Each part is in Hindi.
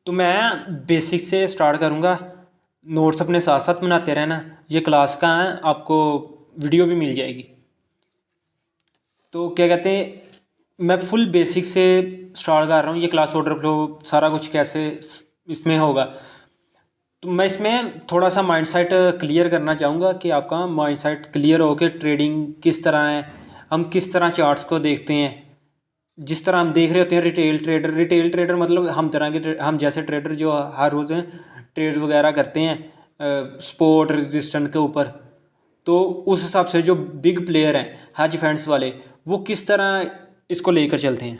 तो मैं बेसिक से स्टार्ट करूँगा। नोट्स अपने साथ साथ बनाते रहना। ये क्लास का है, आपको वीडियो भी मिल जाएगी। तो क्या कहते हैं, मैं फुल बेसिक से स्टार्ट कर रहा हूँ। ये क्लास ऑर्डर फ्लो सारा कुछ कैसे इसमें होगा। तो मैं इसमें थोड़ा सा माइंडसेट क्लियर करना चाहूँगा कि आपका माइंडसेट क्लियर हो कि ट्रेडिंग किस तरह है, हम किस तरह चार्ट्स को देखते हैं। जिस तरह हम देख रहे होते हैं रिटेल ट्रेडर मतलब हम जैसे ट्रेडर जो हर रोज़ ट्रेड वगैरह करते हैं स्पॉट रेजिस्टेंट के ऊपर। तो उस हिसाब से जो बिग प्लेयर हैं हेज फंड्स वाले, वो किस तरह इसको लेकर चलते हैं।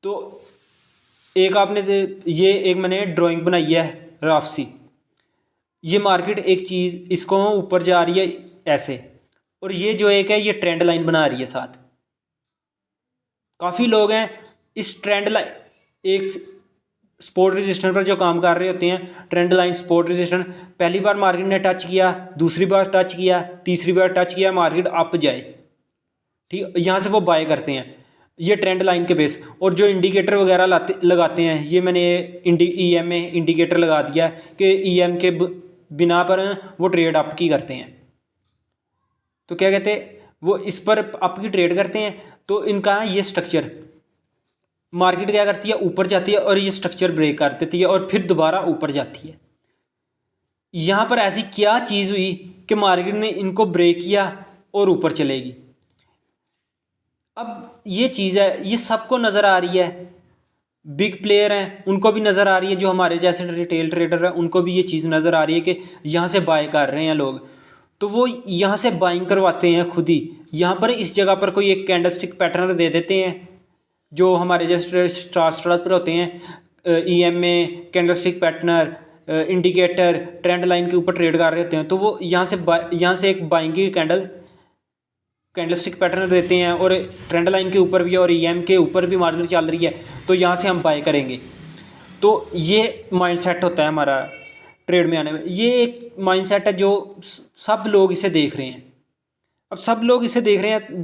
तो ये एक मैंने ड्राइंग बनाई है राफ सी। ये मार्केट एक चीज़ इसको ऊपर जा रही है ऐसे, और ये जो एक है ये ट्रेंड लाइन बना रही है साथ। काफ़ी लोग हैं इस ट्रेंड लाइन एक सपोर्ट रेजिस्टेंस पर जो काम कर रहे होते हैं, ट्रेंड लाइन सपोर्ट रेजिस्टेंस। पहली बार मार्केट ने टच किया, दूसरी बार टच किया, तीसरी बार टच किया, मार्केट अप जाए, ठीक, यहाँ से वो बाय करते हैं ये ट्रेंड लाइन के बेस। और जो इंडिकेटर वगैरह लगाते हैं, ये मैंने EM में इंडिकेटर लगा दिया कि EM के बिना पर वो ट्रेड अप की करते हैं। तो क्या कहते हैं, वो इस पर अप की ट्रेड करते हैं। तो इनका ये स्ट्रक्चर, मार्केट क्या करती है, ऊपर जाती है और ये स्ट्रक्चर ब्रेक कर देती है और फिर दोबारा ऊपर जाती है। यहाँ पर ऐसी क्या चीज़ हुई कि मार्केट ने इनको ब्रेक किया और ऊपर चलेगी। अब ये चीज़ है, ये सबको नज़र आ रही है। बिग प्लेयर हैं उनको भी नज़र आ रही है, जो हमारे जैसे रिटेल ट्रेडर हैं उनको भी ये चीज़ नज़र आ रही है कि यहाँ से बाय कर रहे हैं लोग। तो वो यहाँ से बाइंग करवाते हैं खुद ही। यहाँ पर इस जगह पर कोई एक कैंडलस्टिक पैटर्न दे देते हैं, जो हमारे जैसे स्टार पर होते हैं EM में candlestick pattern, indicator, trend line के ऊपर ट्रेड कर रहे होते हैं। तो वो यहाँ से एक बाइंग की कैंडलस्टिक पैटर्न देते हैं, और ट्रेंड लाइन के ऊपर भी और EM के ऊपर भी मार्केट चल रही है, तो यहाँ से हम बाय करेंगे। तो ये माइंडसेट होता है हमारा ट्रेड में आने में। ये एक माइंडसेट है जो सब लोग इसे देख रहे हैं। अब सब लोग इसे देख रहे हैं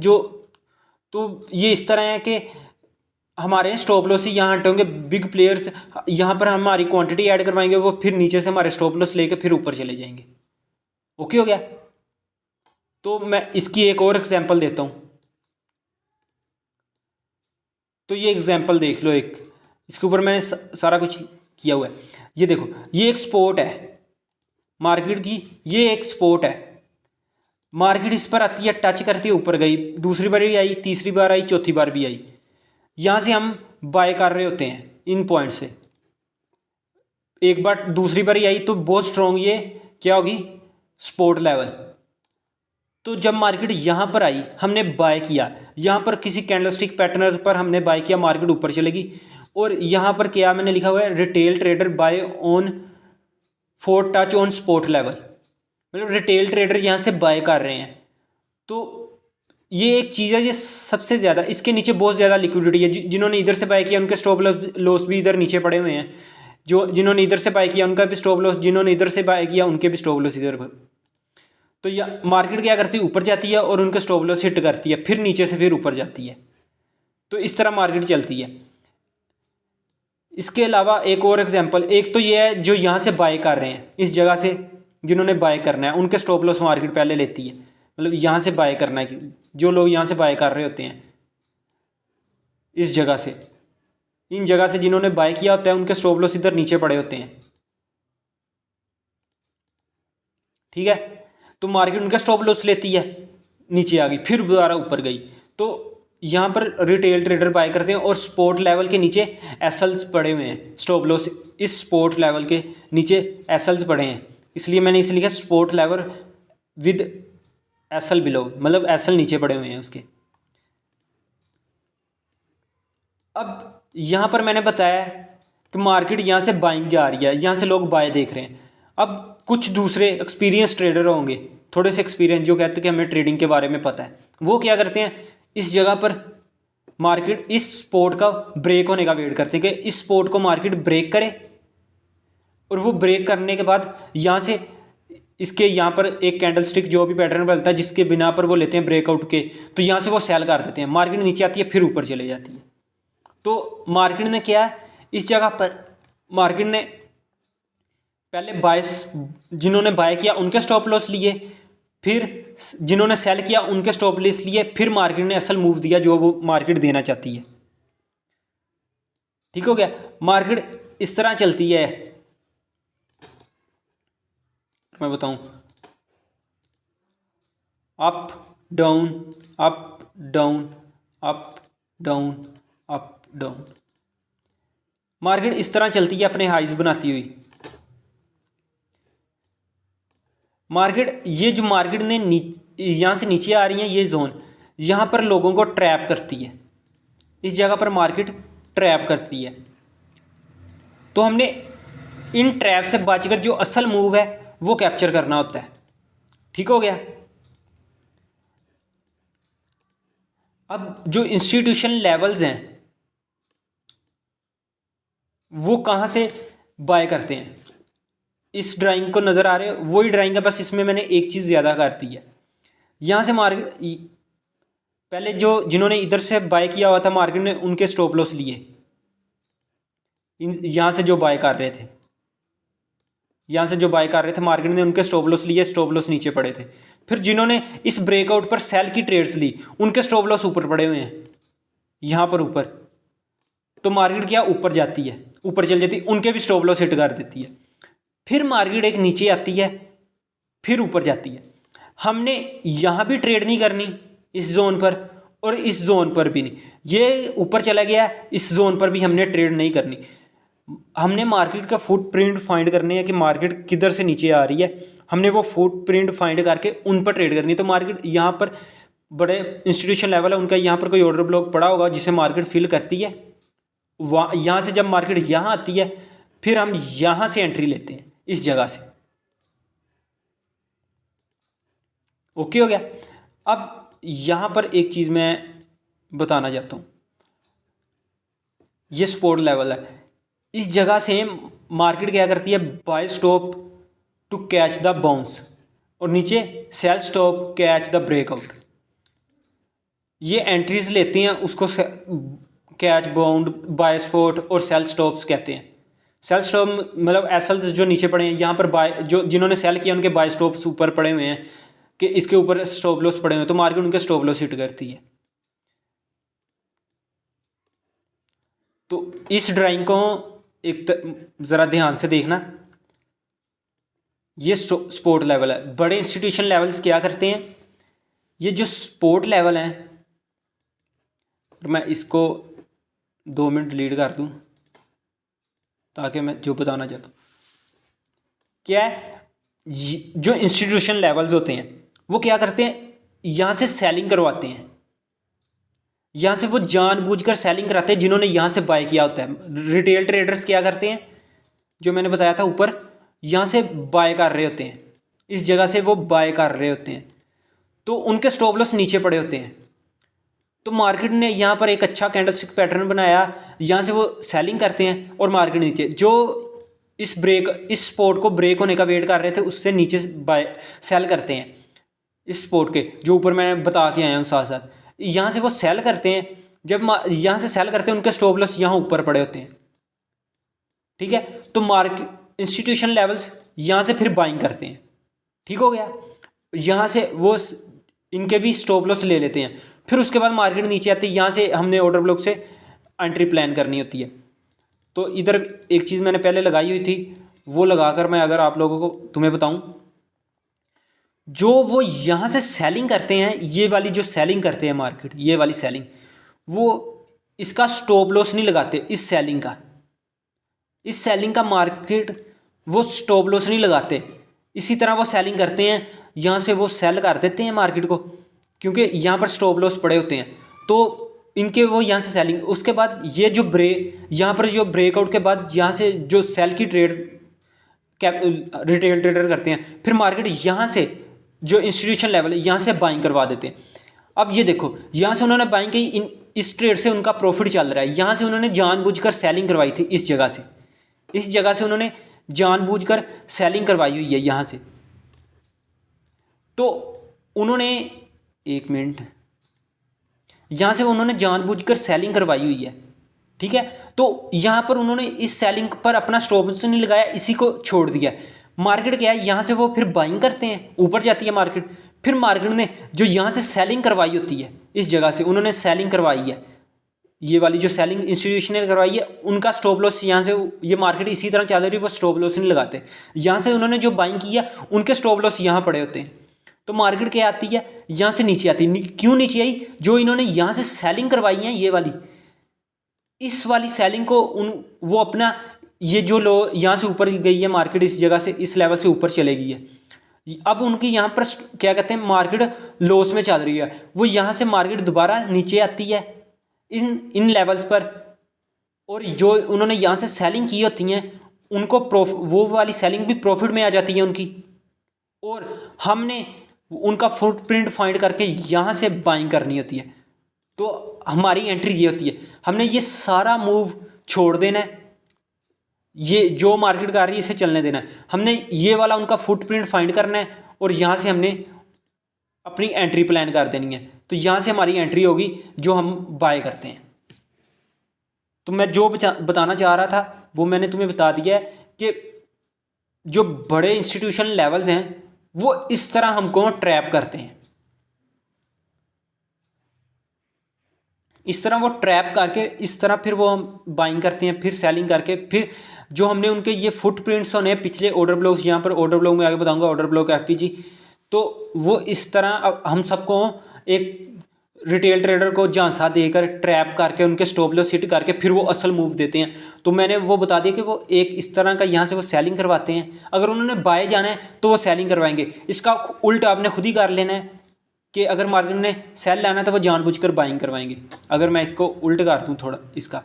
तो ये इस तरह है कि हमारे स्टॉप लॉस ही यहाँ हटेंगे। बिग प्लेयर्स यहाँ पर हमारी क्वांटिटी ऐड करवाएंगे, वो फिर नीचे से हमारे स्टॉप लॉस लेके फिर ऊपर चले जाएंगे। ओके हो गया। तो मैं इसकी एक और एग्जांपल देता हूँ। तो ये एग्जांपल देख लो, एक इसके ऊपर मैंने सारा कुछ किया हुआ है। ये देखो, ये एक स्पोर्ट है मार्केट की, ये एक स्पोर्ट है। मार्केट इस पर आती है, टच करती है, ऊपर गई, दूसरी बार भी आई, तीसरी बार आई, चौथी बार भी आई। यहाँ से हम बाय कर रहे होते हैं इन पॉइंट से। एक बार दूसरी बार ही आई तो बहुत स्ट्रॉन्ग ये क्या होगी, सपोर्ट लेवल। तो जब मार्केट यहाँ पर आई, हमने बाय किया, यहाँ पर किसी कैंडलस्टिक पैटर्न पर हमने बाय किया, मार्केट ऊपर चलेगी। और यहाँ पर क्या मैंने लिखा हुआ है, retail trader buy on for touch on support level, मतलब रिटेल ट्रेडर यहाँ से बाय कर रहे हैं। तो ये एक चीज़ है, ये सबसे ज़्यादा इसके नीचे बहुत ज़्यादा लिक्विडिटी है। जिन्होंने इधर से बाय किया उनके स्टॉप लॉस भी इधर नीचे पड़े हुए हैं। जिन्होंने इधर से बाय किया उनका भी स्टॉप लॉस, जिन्होंने इधर से बाय किया उनके भी स्टॉप लॉस इधर पर। तो यह मार्केट क्या करती है, ऊपर जाती है और उनके स्टॉप लॉस हिट करती है, फिर नीचे से फिर ऊपर जाती है। तो इस तरह मार्केट चलती है। इसके अलावा एक और एग्जांपल, एक तो ये है जो यहाँ से बाय कर रहे हैं, इस जगह से जिन्होंने बाय करना है उनके स्टॉप लॉस मार्केट पहले लेती है। मतलब यहाँ से बाय करना है, जो लोग यहाँ से बाय कर रहे होते हैं इस जगह से, इन जगह से जिन्होंने बाय किया होता है उनके स्टॉप लॉस इधर नीचे पड़े होते हैं, ठीक है। तो मार्केट उनका स्टॉप लॉस लेती है, नीचे आ गई, फिर दोबारा ऊपर गई। तो यहाँ पर रिटेल ट्रेडर बाय करते हैं और सपोर्ट लेवल के नीचे एसएल्स पड़े हुए हैं, स्टॉप लॉस इस सपोर्ट लेवल के नीचे एसएल्स पड़े हैं, इसलिए मैंने इसे लिखा support level with SL below, मतलब एसएल नीचे पड़े हुए हैं उसके। अब यहाँ पर मैंने बताया कि मार्केट यहाँ से बाइंग जा रही है, यहाँ से लोग बाय देख रहे हैं। अब कुछ दूसरे एक्सपीरियंस ट्रेडर होंगे, थोड़े से एक्सपीरियंस, जो कहते हैं कि हमें ट्रेडिंग के बारे में पता है, वो क्या करते हैं, इस जगह पर मार्केट इस सपोर्ट का ब्रेक होने का वेट करते हैं कि इस सपोर्ट को मार्केट ब्रेक करे, और वो ब्रेक करने के बाद यहाँ से इसके यहाँ पर एक कैंडलस्टिक जो भी पैटर्न बनता है जिसके बिना पर वो लेते हैं ब्रेकआउट के, तो यहाँ से वो सेल कर देते हैं, मार्केट नीचे आती है फिर ऊपर चले जाती है। तो मार्केट ने क्या इस जगह पर मार्केट ने पहले बायस जिन्होंने बाय किया उनके स्टॉप लॉस लिए, फिर जिन्होंने सेल किया उनके स्टॉप लॉस लिए, फिर मार्केट ने असल मूव दिया जो वो मार्केट देना चाहती है। ठीक हो गया। मार्केट इस तरह चलती है, मैं बताऊं, up down up down up down up down. Market इस तरह चलती है अपने हाइज बनाती हुई। मार्केट ये जो मार्केट ने यहाँ से नीचे आ रही है ये जोन, यहाँ पर लोगों को ट्रैप करती है, इस जगह पर मार्केट ट्रैप करती है। तो हमने इन ट्रैप से बचकर जो असल मूव है वो कैप्चर करना होता है। ठीक हो गया। अब जो इंस्टीट्यूशन लेवल्स हैं वो कहाँ से बाय करते हैं, इस ड्राइंग को नज़र आ रहे हो, वही ड्राइंग है, बस इसमें मैंने एक चीज़ ज़्यादा कर दी है। यहाँ से मार्केट पहले जो जिन्होंने इधर से बाय किया हुआ था मार्केट ने उनके स्टॉप लॉस लिए, यहाँ से जो बाय कर रहे थे, यहाँ से जो बाय कर रहे थे मार्केट ने उनके स्टॉप लॉस लिए, स्टॉप लॉस नीचे पड़े थे। फिर जिन्होंने इस ब्रेकआउट पर सेल की ट्रेड्स ली उनके स्टॉप लॉस ऊपर पड़े हुए हैं, यहाँ पर ऊपर। तो मार्केट क्या ऊपर जाती है, ऊपर चल जाती है, उनके भी स्टॉप लॉस हिट कर देती है। फिर मार्केट एक नीचे आती है, फिर ऊपर जाती है। हमने यहाँ भी ट्रेड नहीं करनी इस जोन पर, और इस जोन पर भी नहीं। ये ऊपर चला गया, इस जोन पर भी हमने ट्रेड नहीं करनी। हमने मार्केट का फुटप्रिंट फाइंड करने हैं कि मार्केट किधर से नीचे आ रही है, हमने वो फुटप्रिंट फाइंड करके उन पर ट्रेड करनी है। तो मार्केट यहाँ पर बड़े इंस्टीट्यूशन लेवल है उनका, यहाँ पर कोई ऑर्डर ब्लॉक पड़ा होगा जिसे मार्केट फिल करती है। वहाँ यहाँ से जब मार्केट यहाँ आती है फिर हम यहाँ से एंट्री लेते हैं इस जगह से। ओके हो गया। अब यहाँ पर एक चीज़ मैं बताना चाहता हूँ, ये सपोर्ट लेवल है, इस जगह से मार्केट क्या करती है, buy stop to catch the bounce, और नीचे sell stop catch the breakout. ये एंट्रीज लेते हैं, उसको कैच बाउंड बाय स्पॉट और सेल स्टॉप्स कहते हैं। सेल स्टॉप मतलब एसएल्स जो नीचे पड़े हैं, यहाँ पर बाय जो जिन्होंने सेल किया उनके बाय स्टॉप्स ऊपर पड़े हुए हैं कि इसके ऊपर स्टॉप लॉस पड़े हुए हैं, तो मार्केट उनके स्टॉप लॉस हिट करती है। तो इस ड्राइंग को एक ज़रा ध्यान से देखना, ये सपोर्ट लेवल है। बड़े इंस्टीट्यूशन लेवल्स क्या करते हैं, ये जो सपोर्ट लेवल है, मैं इसको 2 मिनट डिलीट कर दूं ताकि मैं जो बताना चाहता हूँ क्या है, जो इंस्टीट्यूशन लेवल्स होते हैं वो क्या करते हैं, यहाँ से सेलिंग करवाते हैं, यहाँ से वो जानबूझकर सेलिंग कराते हैं जिन्होंने यहाँ से बाय किया होता है। रिटेल ट्रेडर्स क्या करते हैं, जो मैंने बताया था ऊपर, यहाँ से बाय कर रहे होते हैं, इस जगह से वो बाय कर रहे होते हैं, तो उनके स्टॉप लॉस नीचे पड़े होते हैं। तो मार्केट ने यहाँ पर एक अच्छा कैंडलस्टिक पैटर्न बनाया, यहाँ से वो सेलिंग करते हैं और मार्केट नीचे, जो इस स्पोर्ट को ब्रेक होने का वेट कर रहे थे उससे नीचे बाय सेल करते हैं, इस स्पोर्ट के जो ऊपर मैं बता के आया हूँ साथ साथ, यहाँ से वो सेल करते हैं। जब यहाँ से सेल करते हैं उनके स्टॉप लॉस यहाँ ऊपर पड़े होते हैं। ठीक है, तो मार्केट इंस्टीट्यूशन लेवल्स यहाँ से फिर बाइंग करते हैं। ठीक हो गया, यहाँ से वो इनके भी स्टॉप लॉस ले लेते हैं, फिर उसके बाद मार्केट नीचे आती है, यहाँ से हमने ऑर्डर ब्लॉक से एंट्री प्लान करनी होती है। तो इधर एक चीज़ मैंने पहले लगाई हुई थी, वो लगाकर मैं अगर आप लोगों को तुम्हें बताऊं, जो वो यहाँ से सेलिंग करते हैं, ये वाली जो सेलिंग करते हैं मार्केट, ये वाली सेलिंग, वो इसका स्टॉप लॉस नहीं लगाते, इस सेलिंग का मार्केट वो स्टॉप लॉस नहीं लगाते। इसी तरह वो सेलिंग करते हैं, यहाँ से वो सेल कर देते हैं मार्केट को, क्योंकि यहाँ पर स्टॉप लॉस पड़े होते हैं, तो इनके वो यहाँ से सेलिंग। उसके बाद ये जो यहाँ पर जो ब्रेकआउट के बाद यहाँ से जो सेल की ट्रेड रिटेल ट्रेडर करते हैं, फिर मार्केट यहाँ से जो इंस्टीट्यूशन लेवल है यहाँ से बाइंग करवा देते हैं। अब ये देखो, यहाँ से उन्होंने बाइंग की, इस ट्रेड से उनका प्रॉफिट चल रहा है, यहाँ से उन्होंने जानबूझकर सेलिंग करवाई थी, इस जगह से उन्होंने जानबूझकर सेलिंग करवाई हुई है यहाँ से। तो उन्होंने, एक मिनट, यहाँ से उन्होंने जानबूझकर सेलिंग करवाई हुई है, ठीक है। तो यहाँ पर उन्होंने इस सेलिंग पर अपना स्टॉप लॉस नहीं लगाया, इसी को छोड़ दिया। मार्केट क्या है, यहाँ से वो फिर बाइंग करते हैं, ऊपर जाती है मार्केट। फिर मार्केट ने जो यहाँ से सेलिंग करवाई होती है, इस जगह से उन्होंने सेलिंग करवाई है, ये वाली जो सेलिंग इंस्टीट्यूशन ने करवाई है, उनका स्टॉप लॉस यहाँ से, ये मार्केट इसी तरह चल रही है, वो स्टॉप लॉस नहीं लगाते। यहाँ से उन्होंने जो बाइंग किया उनके स्टॉप लॉस यहाँ पड़े होते हैं। तो मार्केट क्या आती है, यहाँ से नीचे आती है। क्यों नीचे आई, जो इन्होंने यहाँ से सेलिंग करवाई है, ये वाली, इस वाली सेलिंग को वो अपना, ये जो लो यहाँ से ऊपर गई है मार्केट, इस जगह से इस लेवल से ऊपर चले गई है। अब उनकी यहाँ पर क्या कहते हैं, मार्केट लॉस में चल रही है, वो यहाँ से मार्केट दोबारा नीचे आती है इन लेवल्स पर, और जो उन्होंने यहाँ से सेलिंग की होती हैं उनको वो वाली सेलिंग भी प्रॉफिट में आ जाती है उनकी। और हमने उनका फुटप्रिंट फाइंड करके यहाँ से बाइंग करनी होती है। तो हमारी एंट्री ये होती है, हमने ये सारा मूव छोड़ देना है, ये जो मार्केट कर रही है इसे चलने देना है। हमने ये वाला उनका फुटप्रिंट फाइंड करना है और यहाँ से हमने अपनी एंट्री प्लान कर देनी है। तो यहाँ से हमारी एंट्री होगी जो हम बाय करते हैं। तो मैं जो बताना चाह रहा था वो मैंने तुम्हें बता दिया है कि जो बड़े इंस्टीट्यूशन लेवल्स हैं वो इस तरह हमको ट्रैप करते हैं, इस तरह वो ट्रैप करके इस तरह फिर वो हम बाइंग करते हैं, फिर सेलिंग करके, फिर जो हमने उनके ये फुटप्रिंट्स होने पिछले ऑर्डर ब्लॉक्स, यहाँ पर ऑर्डर ब्लॉक में आगे बताऊंगा, ऑर्डर ब्लॉक एफपीजी, तो वो इस तरह अब हम सबको एक रिटेल ट्रेडर को झांसा देकर ट्रैप करके उनके स्टॉप लॉस हिट करके फिर वो असल मूव देते हैं। तो मैंने वो बता दिया कि वो एक इस तरह का यहाँ से वो सेलिंग करवाते हैं, अगर उन्होंने बाय जाना है तो वो सेलिंग करवाएंगे। इसका उल्ट आपने खुद ही कर लेना है कि अगर मार्केट ने सेल लाना है तो वो जानबूझकर बाइंग करवाएंगे। अगर मैं इसको उल्ट कर दूँ थोड़ा इसका,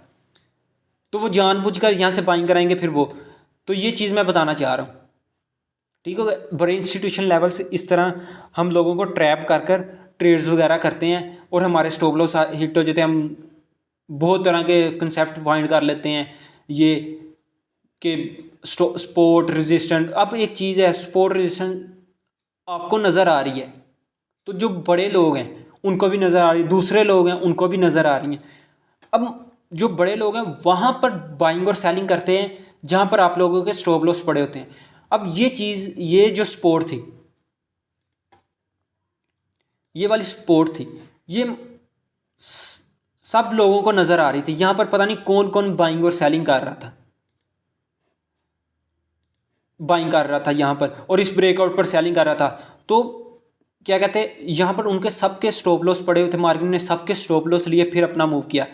तो वो जानबूझकर यहाँ से बाइंग कराएंगे फिर वो। तो ये चीज़ मैं बताना चाह रहा हूँ, ठीक हो गया। बड़े इंस्टीट्यूशन लेवल से इस तरह हम लोगों को ट्रैप कर कर ट्रेड्स वगैरह करते हैं और हमारे स्टॉप लॉस हिट हो जाते हैं। हम बहुत तरह के कंसेप्ट फाइंड कर लेते हैं ये कि सपोर्ट रेजिस्टेंट। अब एक चीज़ है, सपोर्ट रेजिस्टेंट आपको नज़र आ रही है तो जो बड़े लोग हैं उनको भी नज़र आ रही है, दूसरे लोग हैं उनको भी नज़र आ रही हैं। अब जो बड़े लोग हैं वहाँ पर बाइंग और सेलिंग करते हैं जहाँ पर आप लोगों के स्टॉप लॉस पड़े होते हैं। अब ये चीज़, ये जो सपोर्ट थी, ये वाली सपोर्ट थी, ये सब लोगों को नज़र आ रही थी। यहाँ पर पता नहीं कौन कौन बाइंग और सेलिंग कर रहा था, बाइंग कर रहा था यहाँ पर और इस ब्रेकआउट पर सेलिंग कर रहा था। तो क्या कहते हैं, यहाँ पर उनके सबके स्टॉप लॉस पड़े हुए थे, मार्केट ने सबके स्टॉप लॉस लिए फिर अपना मूव किया,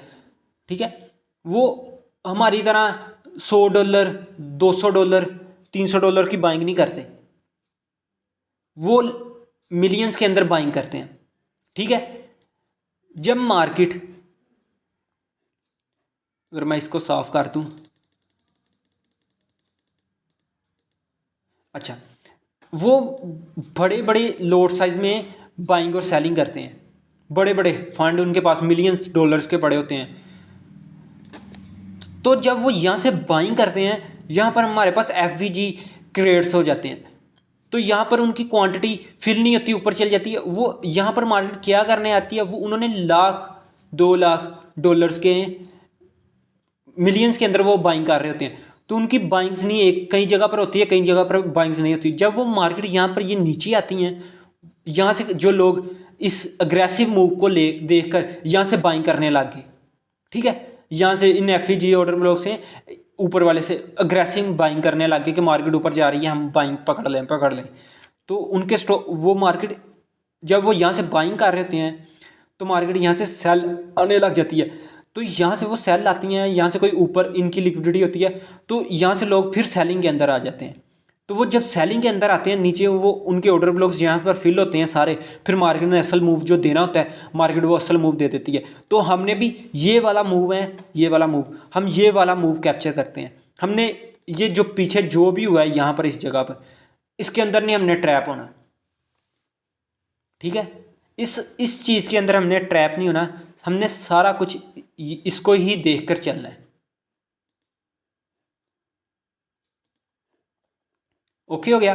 ठीक है। वो हमारी तरह $100, $200, $300 की बाइंग नहीं करते, वो मिलियंस के अंदर बाइंग करते हैं, ठीक है। जब मार्केट, अगर मैं इसको साफ कर दूं, अच्छा, वो बड़े बड़े लोट साइज में बाइंग और सेलिंग करते हैं, बड़े बड़े फंड उनके पास मिलियंस डॉलर्स के पड़े होते हैं। तो जब वो यहाँ से बाइंग करते हैं, यहाँ पर हमारे पास एफवीजी क्रिएट्स हो जाते हैं, तो यहाँ पर उनकी क्वांटिटी फिल नहीं होती, ऊपर चल जाती है। वो यहाँ पर मार्केट क्या करने आती है, वो उन्होंने $1,00,000 के मिलियंस के अंदर वो बाइंग कर रहे होते हैं। तो उनकी बाइंग्स नहीं एक कई जगह पर होती है, कई जगह पर बाइंग्स नहीं होती। जब वो मार्केट यहाँ पर ये नीचे आती हैं, यहाँ से जो लोग इस अग्रेसिव मूव को ले देखकर यहाँ से बाइंग करने लग गए, ठीक है। यहाँ से इन एफईजी ऑर्डर ब्लॉक से ऊपर वाले से अग्रेसिव बाइंग करने लग गए कि मार्केट ऊपर जा रही है, हम बाइंग पकड़ लें। तो उनके स्टॉप, वो मार्केट जब वो यहाँ से बाइंग कर रहे होते हैं तो मार्केट यहाँ से सेल आने लग जाती है। तो यहाँ से वो सेल आती हैं, यहाँ से कोई ऊपर इनकी लिक्विडिटी होती है, तो यहाँ से लोग फिर सेलिंग के अंदर आ जाते हैं। तो वो जब सेलिंग के अंदर आते हैं, नीचे वो उनके ऑर्डर ब्लॉक्स यहाँ पर फिल होते हैं सारे, फिर मार्केट ने असल मूव जो देना होता है, मार्केट वो असल मूव दे देती है। तो हमने भी ये वाला मूव है, ये वाला मूव, हम ये वाला मूव कैप्चर करते हैं। हमने ये जो पीछे जो भी हुआ है यहाँ पर इस जगह पर, इसके अंदर नहीं हमने ट्रैप होना, ठीक है। इस चीज़ के अंदर हमने ट्रैप नहीं होना, हमने सारा कुछ इसको ही देखकर चलना है। ओके हो गया।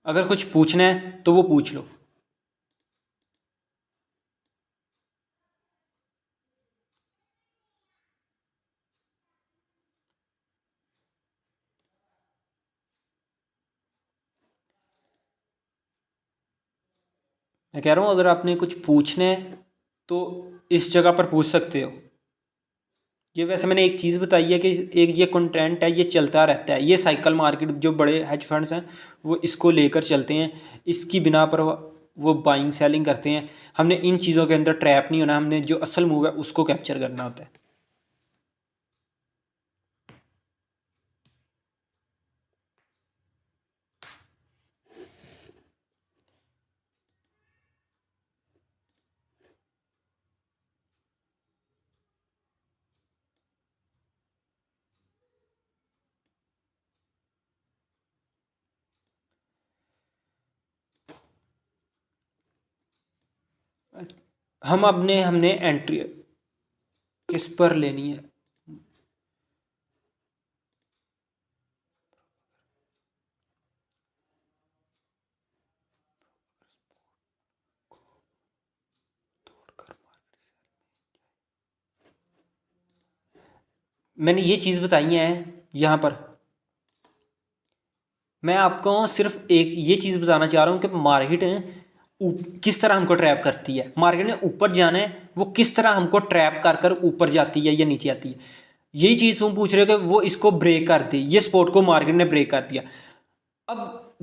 अगर कुछ पूछना है तो वो पूछ लो। मैं कह रहा हूँ अगर आपने कुछ पूछना है तो इस जगह पर पूछ सकते हो। ये वैसे मैंने एक चीज़ बताई है कि एक ये कंटेंट है, ये चलता रहता है। ये साइकिल मार्केट जो बड़े हेज फंड्स हैं वो इसको लेकर चलते हैं, इसकी बिना पर वो बाइंग सेलिंग करते हैं। हमने इन चीज़ों के अंदर ट्रैप नहीं होना, हमने जो असल मूव है उसको कैप्चर करना होता है। हमने एंट्री किस पर लेनी है? मैंने ये चीज़ बताई है यहाँ पर। मैं आपको सिर्फ एक ये चीज़ बताना चाह रहा हूँ कि मार्केट किस तरह हमको ट्रैप करती है। मार्केट ने ऊपर जाना है, वो किस तरह हमको ट्रैप कर कर ऊपर जाती है या नीचे आती है। यही चीज़ तुम पूछ रहे हो कि वो इसको ब्रेक कर दी, ये स्पोर्ट को मार्केट ने ब्रेक कर दिया। अब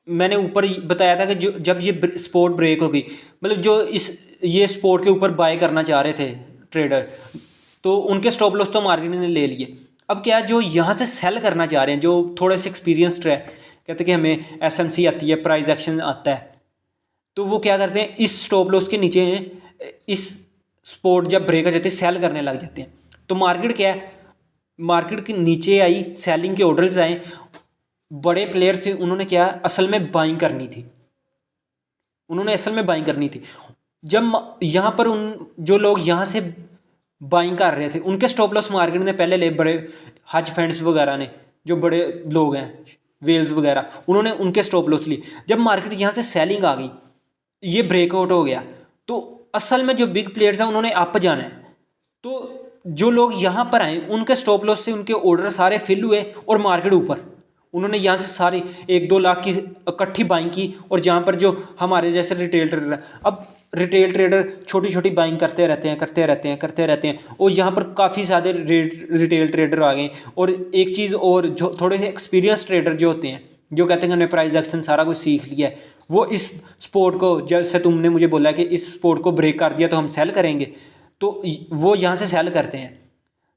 मैंने ऊपर बताया था कि जो जब ये स्पोर्ट ब्रेक होगी, मतलब जो ये स्पोर्ट के ऊपर बाय करना चाह रहे थे ट्रेडर, तो उनके स्टॉप लॉस तो मार्केट ने ले लिए। अब क्या, जो यहाँ से सेल करना चाह रहे हैं, जो थोड़े से एक्सपीरियंसड है, कहते हैं कि हमें एसएमसी आती है, प्राइस एक्शन आता है, तो वो क्या करते हैं, इस स्टॉप लॉस के नीचे इस स्पोर्ट जब ब्रेक हो जाती है सेल करने लग जाते हैं। तो मार्केट क्या है, मार्केट के नीचे आई, सेलिंग के ऑर्डर्स आए, बड़े प्लेयर थे, उन्होंने क्या असल में बाइंग करनी थी, उन्होंने असल में बाइंग करनी थी। जब यहाँ पर उन जो लोग यहाँ से बाइंग कर रहे थे उनके स्टॉप लॉस मार्केट ने पहले ले, बड़े हज फंड्स वगैरह ने, जो बड़े लोग हैं वेल्स वगैरह, उन्होंने उनके स्टॉप लॉस लिए। जब मार्केट यहाँ से सेलिंग आ गई, ये ब्रेकआउट हो गया, तो असल में जो बिग प्लेयर्स हैं उन्होंने अप जाना है। तो जो लोग यहाँ पर आए उनके स्टॉप लॉस से उनके ऑर्डर सारे फिल हुए और मार्केट ऊपर, उन्होंने यहाँ से सारी 1-2 लाख की इकट्ठी बाइंग की। और जहाँ पर जो हमारे जैसे रिटेल ट्रेडर है, अब रिटेल ट्रेडर छोटी छोटी बाइंग करते रहते हैं करते रहते हैं, और यहाँ पर काफ़ी सारे रिटेल ट्रेडर आ गए। और एक चीज़ और, जो थोड़े से एक्सपीरियंस ट्रेडर जो होते हैं, जो कहते हैं कि हमने प्राइस एक्शन सारा कुछ सीख लिया है, वो इस स्पोर्ट को, जैसे तुमने मुझे बोला कि इस स्पोर्ट को ब्रेक कर दिया तो हम सेल करेंगे, तो वो यहाँ से सेल करते हैं।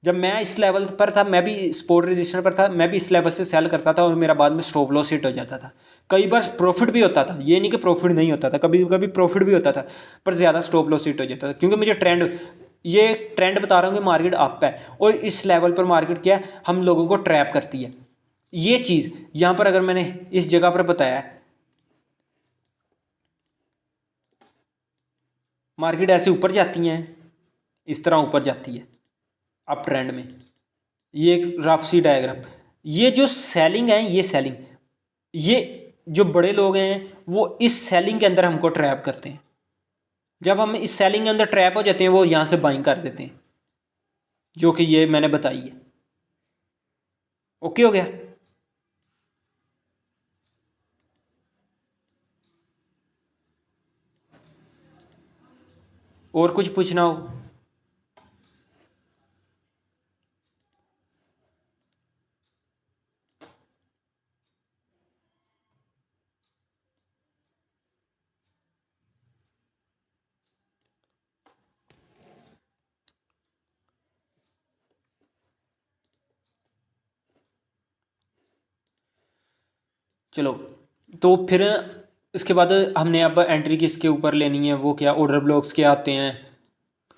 जब मैं इस लेवल पर था, मैं भी स्पोर्ट रजिस्टर पर था, मैं भी इस लेवल से सेल करता था और मेरा बाद में स्टॉप लॉस हिट हो जाता था। कई बार प्रॉफिट भी होता था, ये नहीं कि प्रॉफिट नहीं होता था, कभी कभी प्रॉफिट भी होता था, पर ज़्यादा स्टॉप लॉस हिट हो जाता था, क्योंकि मुझे ये ट्रेंड बता रहा हूँ कि मार्केट अप है और इस लेवल पर मार्केट क्या है, हम लोगों को ट्रैप करती है। ये चीज़ यहाँ पर अगर मैंने इस जगह पर बताया है, मार्केट ऐसे ऊपर जाती हैं, इस तरह ऊपर जाती है अप ट्रेंड में। ये एक रफ सी डायग्राम, ये जो सेलिंग है, ये सेलिंग, ये जो बड़े लोग हैं वो इस सेलिंग के अंदर हमको ट्रैप करते हैं। जब हम इस सेलिंग के अंदर ट्रैप हो जाते हैं, वो यहाँ से बाइंग कर देते हैं, जो कि ये मैंने बताई है। ओके हो गया? और कुछ पूछना हो? चलो, तो फिर इसके बाद हमने अब एंट्री किसके ऊपर लेनी है, वो क्या, ऑर्डर ब्लॉक्स के आते हैं।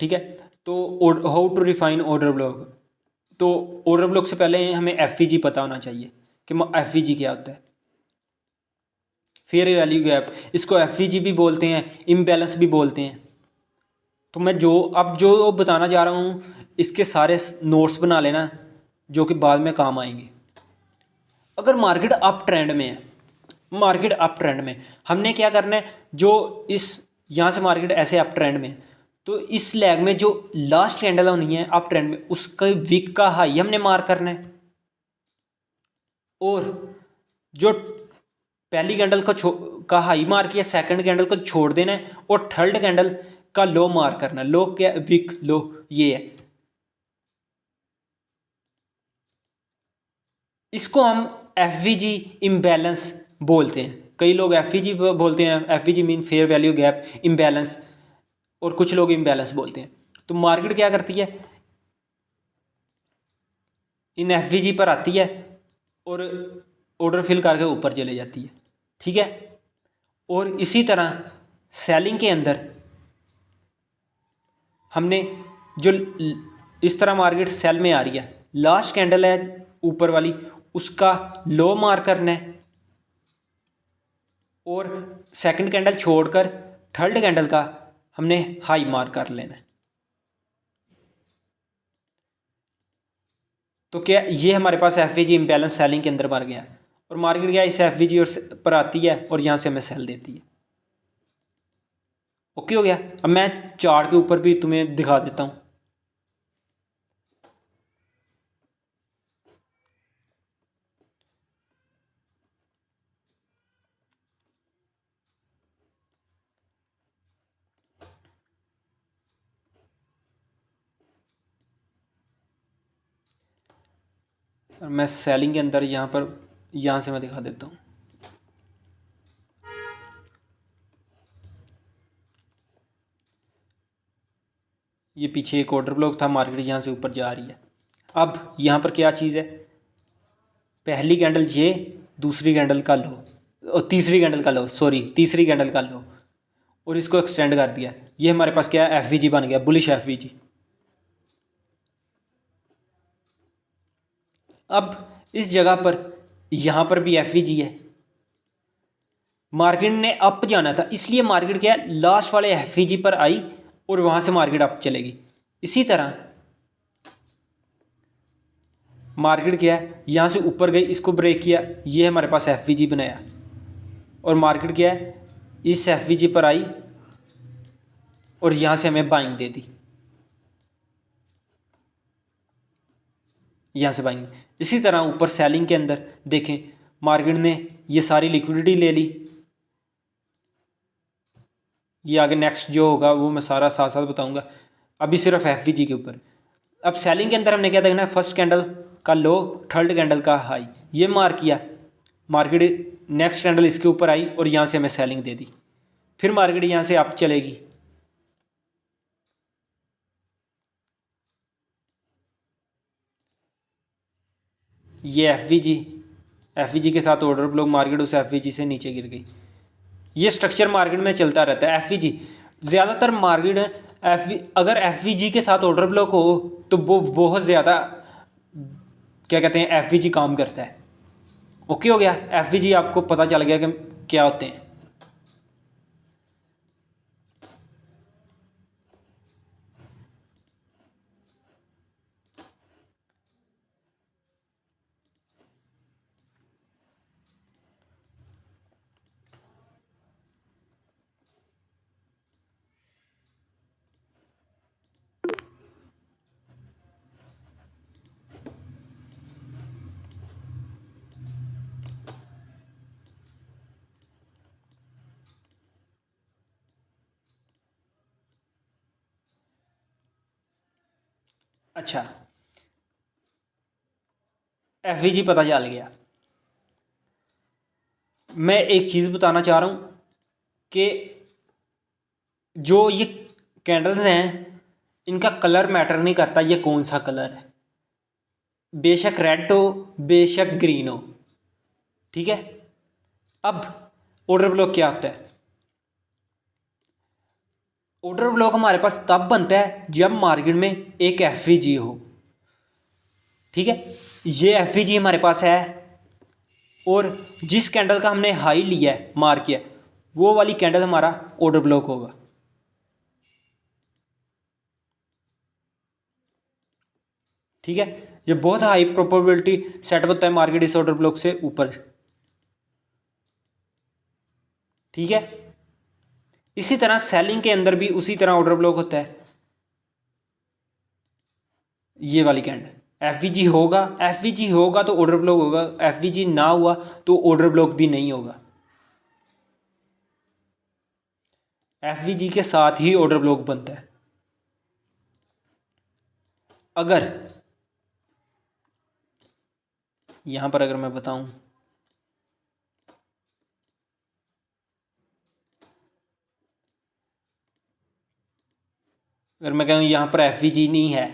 ठीक है, तो how to refine order block. तो ऑर्डर ब्लॉक से पहले हमें एफ पता होना चाहिए कि एफ क्या होता है। फेयर वैल्यू गैप, इसको एफ भी बोलते हैं, इम्बैलेंस भी बोलते हैं। तो मैं जो बताना चाह रहा हूँ, इसके सारे नोट्स बना लेना, जो कि बाद में काम आएंगे। अगर मार्केट अप ट्रेंड में है, मार्केट अप ट्रेंड में, हमने क्या करना है, जो इस यहाँ से मार्केट ऐसे अप ट्रेंड में है, तो इस लैग में जो लास्ट कैंडल होनी है अप ट्रेंड में, उसका वीक का हाई हमने मार्क करना है। और जो पहली कैंडल का हाई मार किया, सेकंड कैंडल को छोड़ देना है और थर्ड कैंडल का लो मार करना है। लो क्या, विक लो ये है। इसको हम एफवीजी इम्बैलेंस बोलते हैं। कई लोग एफवीजी बोलते हैं, FVG mean fair value gap imbalance, और कुछ लोग इम्बैलेंस बोलते हैं। तो मार्केट क्या करती है, इन एफवीजी पर आती है और ऑर्डर फिल करके ऊपर चले जाती है, ठीक है। और इसी तरह सेलिंग के अंदर हमने जो इस तरह मार्केट सेल में आ रही है, लास्ट कैंडल है ऊपर वाली, उसका लो मार करना है और सेकंड कैंडल छोड़कर थर्ड कैंडल का हमने हाई मार कर लेना है। तो क्या ये हमारे पास एफवीजी इम्बैलेंस सेलिंग के अंदर मर गया, और मार्केट क्या इस एफवीजी और पर आती है और यहाँ से हमें सेल देती है। ओके हो गया। अब मैं चार्ट के ऊपर भी तुम्हें दिखा देता हूँ। और मैं सेलिंग के अंदर यहाँ से मैं दिखा देता हूँ। ये पीछे एक ऑर्डर ब्लॉक था, मार्केट यहाँ से ऊपर जा रही है। अब यहाँ पर क्या चीज़ है, पहली कैंडल ये, दूसरी कैंडल का लो और तीसरी कैंडल का लो, सॉरी तीसरी कैंडल का लो, और इसको एक्सटेंड कर दिया। ये हमारे पास क्या है, एफवीजी बन गया, बुलिश एफवीजी। अब इस जगह पर यहाँ पर भी एफवीजी है। मार्केट ने अप जाना था, इसलिए मार्केट क्या है, लास्ट वाले एफवीजी पर आई और वहाँ से मार्केट अप चलेगी। इसी तरह मार्केट क्या है, यहाँ से ऊपर गई, इसको ब्रेक किया, ये हमारे पास एफवीजी बनाया, और मार्केट क्या है, इस एफवीजी पर आई और यहाँ से हमें बाइंग दे दी, यहाँ से बाइंग। इसी तरह ऊपर सेलिंग के अंदर देखें, मार्केट ने ये सारी लिक्विडिटी ले ली। ये आगे नेक्स्ट जो होगा वो मैं सारा साथ साथ बताऊंगा, अभी सिर्फ एफवीजी के ऊपर। अब सेलिंग के अंदर हमने क्या देखना है, फर्स्ट कैंडल का लो, थर्ड कैंडल का हाई, ये मार किया, मार्केट नेक्स्ट कैंडल इसके ऊपर आई और यहाँ से हमें सेलिंग दे दी, फिर मार्केट यहाँ से अप चलेगी। ये एफवीजी के साथ ऑर्डर ब्लॉक, मार्केट उस एफवीजी से नीचे गिर गई। ये स्ट्रक्चर मार्केट में चलता रहता है। एफवीजी ज़्यादातर मार्केट अगर एफवीजी के साथ ऑर्डर ब्लॉक हो तो वो बहुत ज़्यादा क्या कहते हैं, एफवीजी काम करता है। ओके हो गया, एफवीजी आपको पता चल गया कि क्या होते हैं। अच्छा, एफवीजी पता चल गया। मैं एक चीज़ बताना चाह रहा हूँ कि जो ये कैंडल्स हैं, इनका कलर मैटर नहीं करता, ये कौन सा कलर है, बेशक रेड हो बेशक ग्रीन हो, ठीक है। अब ऑर्डर ब्लॉक क्या होता है, ऑर्डर ब्लॉक हमारे पास तब बनता है जब मार्केट में एक एफवीजी हो, ठीक है। ये एफवीजी हमारे पास है और जिस कैंडल का हमने हाई लिया है, मार किया, वो वाली कैंडल हमारा ऑर्डर ब्लॉक होगा, ठीक है। ये बहुत हाई प्रोबेबिलिटी सेटअप होता है मार्केट इस ऑर्डर ब्लॉक से ऊपर, ठीक है। इसी तरह सेलिंग के अंदर भी उसी तरह ऑर्डर ब्लॉक होता है। ये वाली कैंडल एफवीजी होगा, एफवीजी होगा तो ऑर्डर ब्लॉक होगा, एफवीजी ना हुआ तो ऑर्डर ब्लॉक भी नहीं होगा, एफ के साथ ही ऑर्डर ब्लॉक बनता है। अगर यहाँ पर अगर मैं बताऊँ, अगर मैं कहूँ यहाँ पर एफ नहीं है,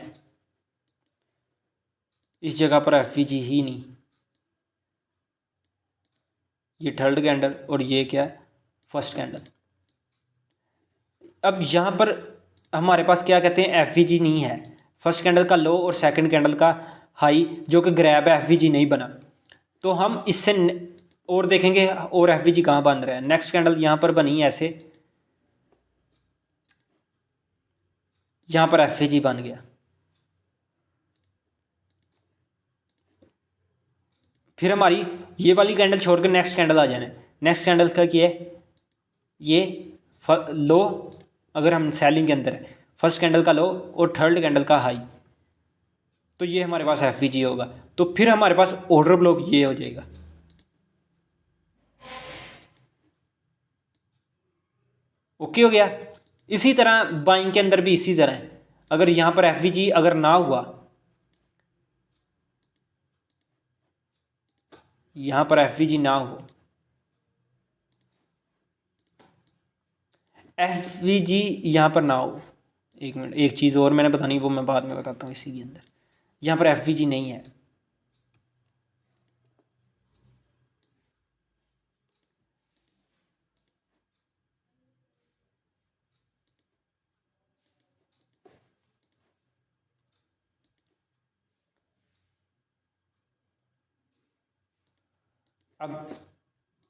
इस जगह पर एफ ही नहीं, ये थर्ड कैंडल और ये क्या है, फर्स्ट कैंडल। अब यहाँ पर हमारे पास क्या कहते हैं, एफ नहीं है, फर्स्ट कैंडल का लो और सेकंड कैंडल का हाई जो कि ग्रैब है, एफ नहीं बना, तो हम इससे और देखेंगे और एफ कहाँ बन रहा है। नेक्स्ट कैंडल यहाँ पर बनी ऐसे, यहाँ पर एफ बन गया। फिर हमारी ये वाली कैंडल छोड़कर नेक्स्ट कैंडल आ जाना है। नेक्स्ट कैंडल का क्या है, ये लो, अगर हम सेलिंग के अंदर है, फर्स्ट कैंडल का लो और थर्ड कैंडल का हाई, तो ये हमारे पास एफ होगा। तो फिर हमारे पास ऑर्डर ब्लॉक ये हो जाएगा। ओके हो गया। इसी तरह बाइंग के अंदर भी इसी तरह है। अगर यहाँ पर एफ अगर ना हुआ, यहाँ पर एफ ना हो, एफ यहाँ पर ना हो, एक मिनट, एक चीज़ और मैंने बतानी, वो मैं बाद में बताता हूँ। इसी के अंदर यहाँ पर एफ नहीं है, अब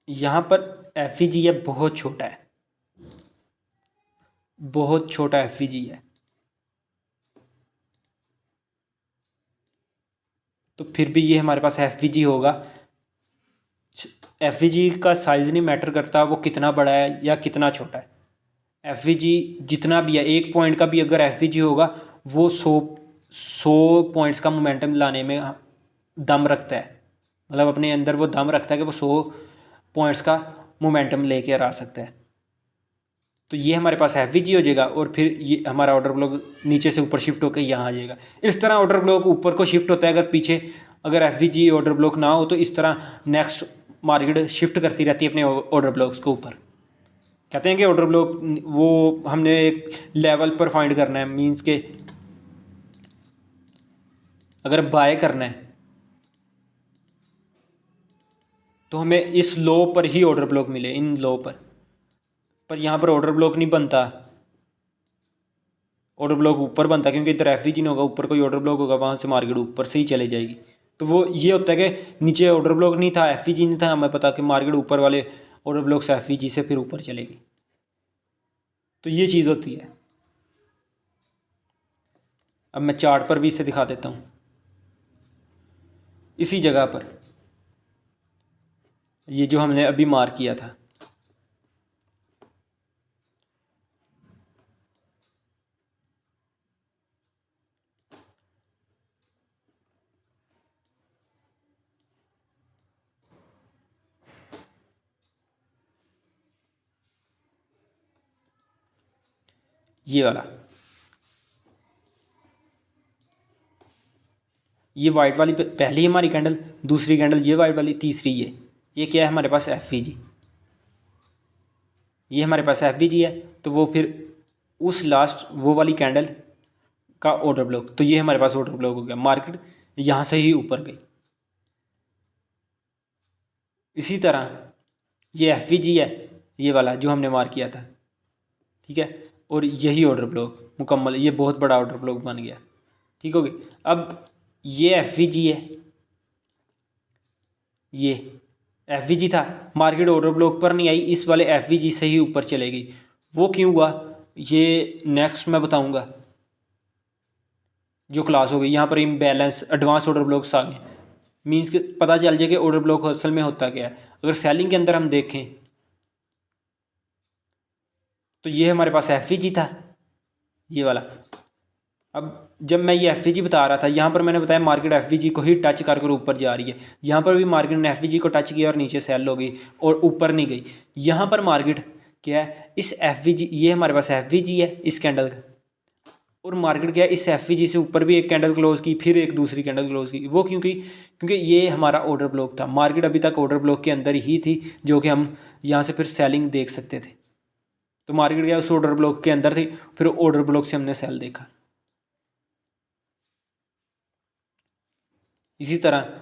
यहाँ पर एफ है, बहुत छोटा है, बहुत छोटा एफ है, तो फिर भी ये हमारे पास एफ होगा। एफ का साइज़ नहीं मैटर करता, वो कितना बड़ा है या कितना छोटा है। एफ जितना भी है, एक पॉइंट का भी अगर एफ होगा, वो 100 पॉइंट्स का मोमेंटम लाने में दम रखता है, मतलब अपने अंदर वो दम रखता है कि वो 100 पॉइंट्स का मोमेंटम लेकर आ सकता है। तो ये हमारे पास एफ हो जाएगा और फिर ये हमारा ऑर्डर ब्लॉक नीचे से ऊपर शिफ्ट होकर यहाँ आ जाएगा। इस तरह ऑर्डर ब्लॉक ऊपर को शिफ्ट होता है। अगर पीछे अगर एफ ऑर्डर ब्लॉक ना हो, तो इस तरह नेक्स्ट मार्केट शिफ्ट करती रहती है अपने ऑर्डर ब्लॉक्स को ऊपर। कहते हैं कि ऑर्डर ब्लॉक वो हमने एक लेवल पर फाइंड करना है, मींस के अगर बाय करना है तो हमें इस लो पर ही ऑर्डर ब्लॉक मिले, इन लो पर यहाँ पर ऑर्डर ब्लॉक नहीं बनता, ऑर्डर ब्लॉक ऊपर बनता, क्योंकि इधर एफ नहीं होगा, ऊपर कोई ऑर्डर ब्लॉक होगा, वहाँ से मार्केट ऊपर से ही चले जाएगी। तो वो ये होता है कि नीचे ऑर्डर ब्लॉक नहीं था, एफ नहीं था, हमें पता कि मार्केट ऊपर वाले ऑर्डर ब्लॉक से एफ से फिर ऊपर चलेगी। तो ये चीज़ होती है। अब मैं चार्ट पर भी इसे दिखा देता हूँ। इसी जगह पर ये जो हमने अभी मार्क किया था, ये वाला, ये वाइट वाली पहली हमारी कैंडल, दूसरी कैंडल ये वाइट वाली, तीसरी ये क्या है हमारे पास एफ ये हमारे पास एफ है। तो वो फिर उस लास्ट वो वाली कैंडल का ऑर्डर ब्लॉक, तो ये हमारे पास ऑर्डर ब्लॉक हो गया, मार्केट यहाँ से ही ऊपर गई। इसी तरह ये एफ है, ये वाला जो हमने मार्क किया था, ठीक है, और यही ऑर्डर ब्लॉक मुकम्मल, ये बहुत बड़ा ऑर्डर ब्लॉक बन गया। ठीक हो गया। अब ये एफ है, ये एफ था, मार्केट ऑर्डर ब्लॉक पर नहीं आई, इस वाले एफ से ही ऊपर चलेगी। वो क्यों हुआ ये नेक्स्ट मैं बताऊंगा जो क्लास हो गई। यहाँ पर इम्बैलेंस एडवांस ऑर्डर ब्लॉक्स आ गए, मीन्स कि पता चल जाए कि ऑर्डर ब्लॉक असल में होता क्या है। अगर सेलिंग के अंदर हम देखें तो ये हमारे पास एफ था, ये वाला। अब जब मैं ये एफ बता रहा था, यहाँ पर मैंने बताया मार्केट एफ को ही टच कर कर ऊपर जा रही है। यहाँ पर भी मार्केट ने एफ को टच किया और नीचे सेल हो गई और ऊपर नहीं गई। यहाँ पर मार्केट क्या है, इस एफ वी जी, ये हमारे पास एफ वी जी है इस कैंडल का, और मार्केट क्या है, इस एफ वी जी से ऊपर भी एक कैंडल क्लोज की, फिर एक दूसरी कैंडल क्लोज की। वो क्योंकि ये हमारा ऑर्डर ब्लॉक था, मार्केट अभी तक ऑर्डर ब्लॉक के अंदर ही थी, जो कि हम यहाँ से फिर सेलिंग देख सकते थे। तो मार्केट क्या उस ऑर्डर ब्लॉक के अंदर थी, फिर ऑर्डर ब्लॉक से हमने सेल देखा। इसी तरह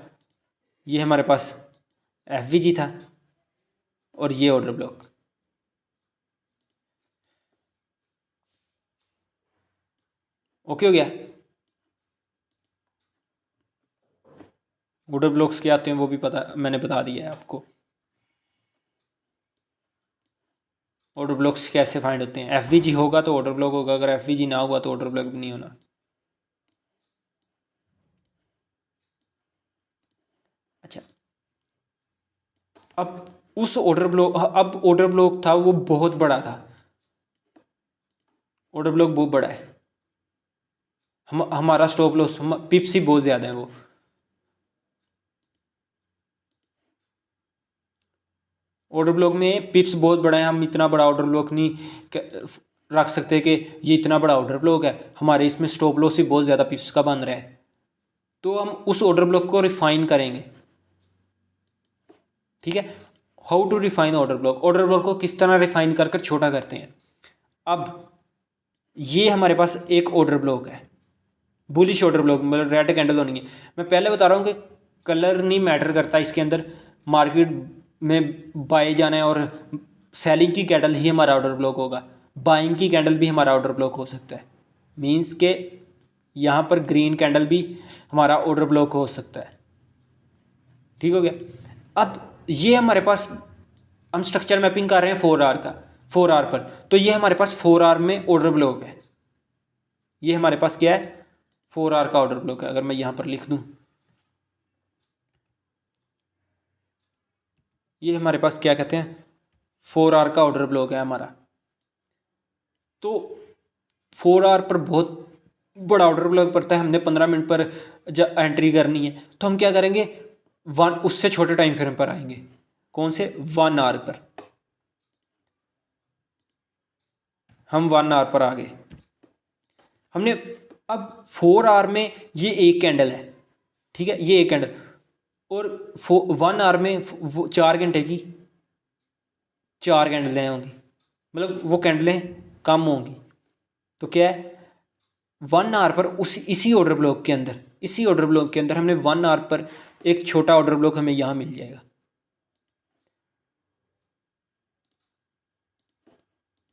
ये हमारे पास एफ वी जी था और ये ऑर्डर ब्लॉक। ओके हो गया। ऑर्डर ब्लॉक्स क्या आते हैं वो भी मैंने बता दिया है आपको। ऑर्डर ब्लॉक्स कैसे फाइंड होते हैं, एफ वी जी होगा तो ऑर्डर ब्लॉक होगा, अगर एफ वी जी ना हुआ तो ऑर्डर ब्लॉक भी नहीं होना। अच्छा, अब ऑर्डर ब्लॉक था वो बहुत बड़ा था, ऑर्डर ब्लॉक बहुत बड़ा है, हमारा स्टॉप लॉस पिप्स ही बहुत ज़्यादा है वो। ऑर्डर ब्लॉक में पिप्स बहुत बड़ा है, हम इतना बड़ा ऑर्डर ब्लॉक नहीं रख सकते कि ये इतना बड़ा ऑर्डर ब्लॉक है, हमारे इसमें स्टॉप लॉस ही बहुत ज़्यादा पिप्स का बन रहा है। तो हम उस ऑर्डर ब्लॉक को रिफाइन करेंगे। ठीक है, how to refine order block को किस तरह रिफाइन कर छोटा करते हैं। अब ये हमारे पास एक ऑर्डर ब्लॉक है, बुलिश ऑर्डर ब्लॉक, मतलब रेड कैंडल होनी है। मैं पहले बता रहा हूँ कि कलर नहीं मैटर करता इसके अंदर, मार्केट में बाय जाना है और सेलिंग की कैंडल ही हमारा ऑर्डर ब्लॉक होगा, बाइंग की कैंडल भी हमारा ऑर्डर ब्लॉक हो सकता है। मींस के यहाँ पर ग्रीन कैंडल भी हमारा ऑर्डर ब्लॉक हो सकता है। ठीक हो गया। अब ये हमारे पास, हम स्ट्रक्चर मैपिंग कर रहे हैं 4 आवर का, 4 आवर पर, तो ये हमारे पास 4 आवर में ऑर्डर ब्लॉक है। ये हमारे पास क्या है, 4 आवर का ऑर्डर ब्लॉक है। अगर मैं यहाँ पर लिख दूँ, ये हमारे पास क्या कहते हैं, 4 आवर का ऑर्डर ब्लॉक है हमारा। तो 4 आवर पर बहुत बड़ा ऑर्डर ब्लॉक पड़ता है, हमने 15 मिनट पर जब एंट्री करनी है तो हम क्या करेंगे, उससे छोटे टाइम फ्रेम पर आएंगे। कौन से, 1 आवर पर। हम 1 आवर पर आ गए हमने। अब 4 आवर में ये एक कैंडल है, ठीक है, ये एक कैंडल, और 1 आवर में वो 4 घंटे की 4 कैंडलें होंगी, मतलब वो कैंडलें कम होंगी। तो क्या है, 1 आवर पर इसी ऑर्डर ब्लॉक के अंदर, हमने 1 आवर पर एक छोटा ऑर्डर ब्लॉक हमें यहाँ मिल जाएगा।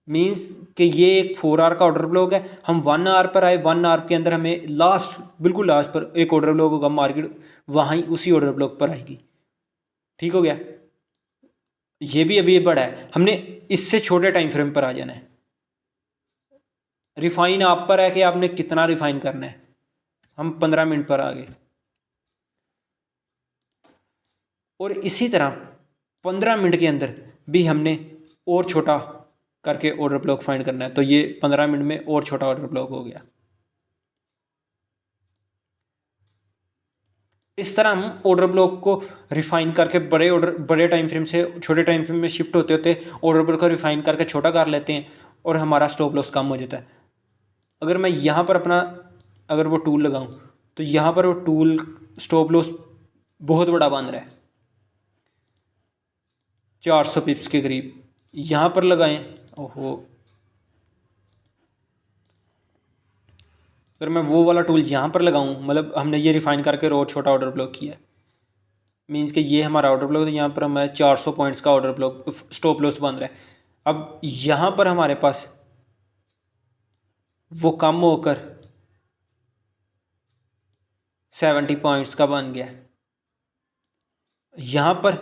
मीन्स कि ये एक 4 आवर का ऑर्डर ब्लॉक है, हम 1 आवर पर आए, 1 आवर के अंदर हमें बिल्कुल लास्ट पर एक ऑर्डर ब्लॉक होगा, मार्केट वहाँ ही उसी ऑर्डर ब्लॉक पर आएगी। ठीक हो गया। ये भी अभी बड़ा है, हमने इससे छोटे टाइम फ्रेम पर आ जाना है। रिफाइन आप पर है कि आपने कितना रिफाइन करना है। हम 15 मिनट पर आ गए, और इसी तरह 15 मिनट के अंदर भी हमने और छोटा करके ऑर्डर ब्लॉक फाइंड करना है। तो ये 15 मिनट में और छोटा ऑर्डर ब्लॉक हो गया। इस तरह हम ऑर्डर ब्लॉक को रिफाइन करके बड़े टाइम फ्रेम से छोटे टाइम फ्रेम में शिफ्ट होते होते ऑर्डर ब्लॉक को रिफाइन करके छोटा कर लेते हैं, और हमारा स्टॉप लॉस कम हो जाता है। अगर मैं यहाँ पर अगर वो टूल लगाऊं, तो यहाँ पर वो टूल स्टॉप लॉस बहुत बड़ा बन रहा है, 400 पिप्स के करीब। यहाँ पर लगाएं, ओहो, अगर मैं वो वाला टूल यहाँ पर लगाऊं, मतलब हमने ये रिफाइन करके और छोटा ऑर्डर ब्लॉक किया, मीन्स कि ये हमारा ऑर्डर ब्लॉक, तो यहाँ पर हमारे 400 पॉइंट्स का ऑर्डर ब्लॉक स्टॉप लॉस बन रहा है। अब यहाँ पर हमारे पास वो कम होकर 70 पॉइंट्स का बन गया। यहाँ पर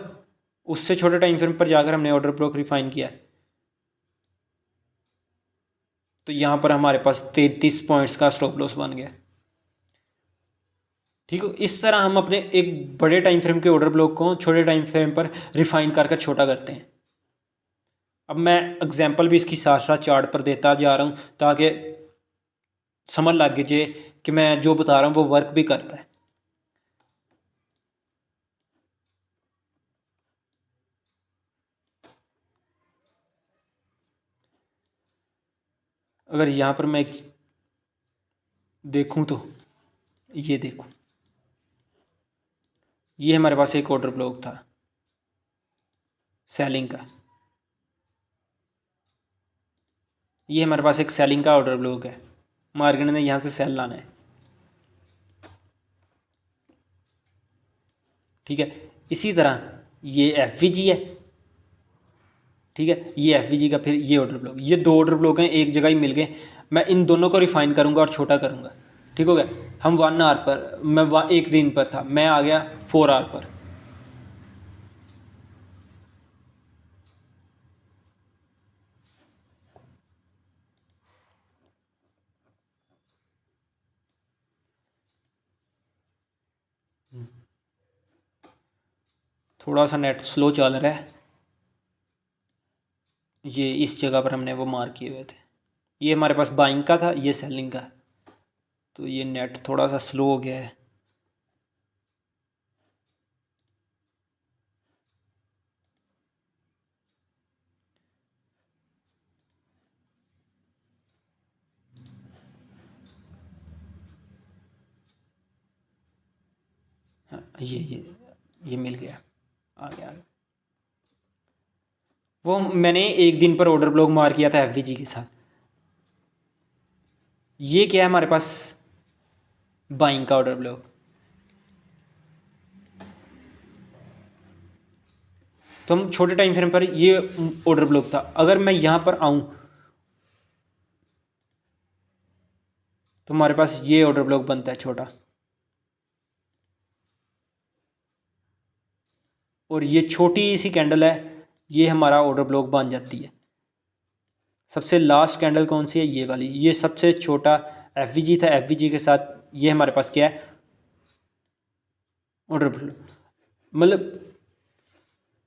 उससे छोटे टाइम फ्रेम पर जाकर हमने ऑर्डर ब्लॉक रिफाइन किया, तो यहाँ पर हमारे पास 33 पॉइंट्स का स्टॉप लॉस बन गया। ठीक है, इस तरह हम अपने एक बड़े टाइम फ्रेम के ऑर्डर ब्लॉक को छोटे टाइम फ्रेम पर रिफाइन कर छोटा करते हैं। अब मैं एग्जांपल भी इसकी साथ साथ चार्ट पर देता जा रहा हूँ, ताकि समझ लग जाए कि मैं जो बता रहा हूँ वो वर्क भी करता है। अगर यहाँ पर मैं देखूँ तो ये देखो, ये हमारे पास एक ऑर्डर ब्लॉक था सेलिंग का, ये हमारे पास एक सेलिंग का ऑर्डर ब्लॉक है, मार्केट ने यहाँ से सेल लाना है, ठीक है। इसी तरह ये एफ है, ठीक है, ये एफ का फिर ये ऑर्डर ब्लॉक, ये दो ऑर्डर ब्लॉक हैं एक जगह ही मिल गए। मैं इन दोनों को रिफाइन करूँगा और छोटा करूँगा, ठीक हो गया। हम 1 आवर पर, मैं 1 दिन पर था, मैं आ गया 4 आवर पर। थोड़ा सा नेट स्लो चल रहा है, ये इस जगह पर हमने वो मार्क किए हुए थे, ये हमारे पास बाइंग का था, ये सेलिंग का, तो ये नेट थोड़ा सा स्लो हो गया है। हाँ, ये मिल गया, आ गया, आ गया। वो मैंने 1 दिन पर ऑर्डर ब्लॉक मार किया था एफ के साथ। ये क्या है हमारे पास, बाइंग का ऑर्डर ब्लॉक, तो हम छोटे टाइम फ्रेम पर ये ऑर्डर ब्लॉक था। अगर मैं यहाँ पर आऊँ तो हमारे पास ये ऑर्डर ब्लॉक बनता है छोटा, और ये छोटी सी कैंडल है, ये हमारा ऑर्डर ब्लॉक बन जाती है। सबसे लास्ट कैंडल कौन सी है, ये वाली, ये सबसे छोटा एफ था, एफ के साथ ये हमारे पास क्या है, ऑर्डर ब्लॉक। मतलब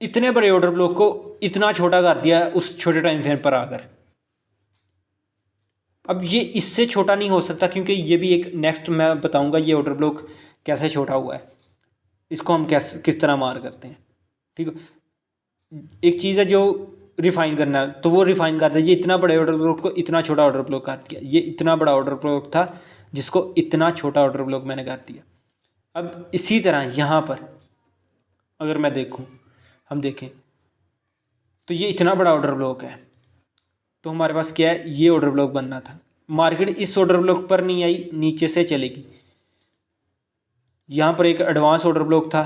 इतने बड़े ऑर्डर ब्लॉक को इतना छोटा कर दिया उस छोटे टाइम फ्रेम पर आकर। अब ये इससे छोटा नहीं हो सकता, क्योंकि ये भी एक नेक्स्ट मैं बताऊंगा ये ऑर्डर ब्लॉक कैसे छोटा हुआ है, इसको हम कैसे किस तरह मार करते हैं, ठीक है। एक चीज़ है जो रिफाइन करना है, तो वो रिफाइन करता है। ये इतना बड़े ऑर्डर ब्लॉक को इतना छोटा ऑर्डर ब्लॉक कर दिया, ये इतना बड़ा ऑर्डर ब्लॉक था जिसको इतना छोटा ऑर्डर ब्लॉक मैंने कर दिया। अब इसी तरह यहाँ पर अगर मैं देखूँ, हम देखें तो ये इतना बड़ा ऑर्डर ब्लॉक है, तो हमारे पास क्या है, ये ऑर्डर ब्लॉक बनना था। मार्केट इस ऑर्डर ब्लॉक पर नहीं आई, नीचे से चलेगी। यहाँ पर एक एडवांस ऑर्डर ब्लॉक था,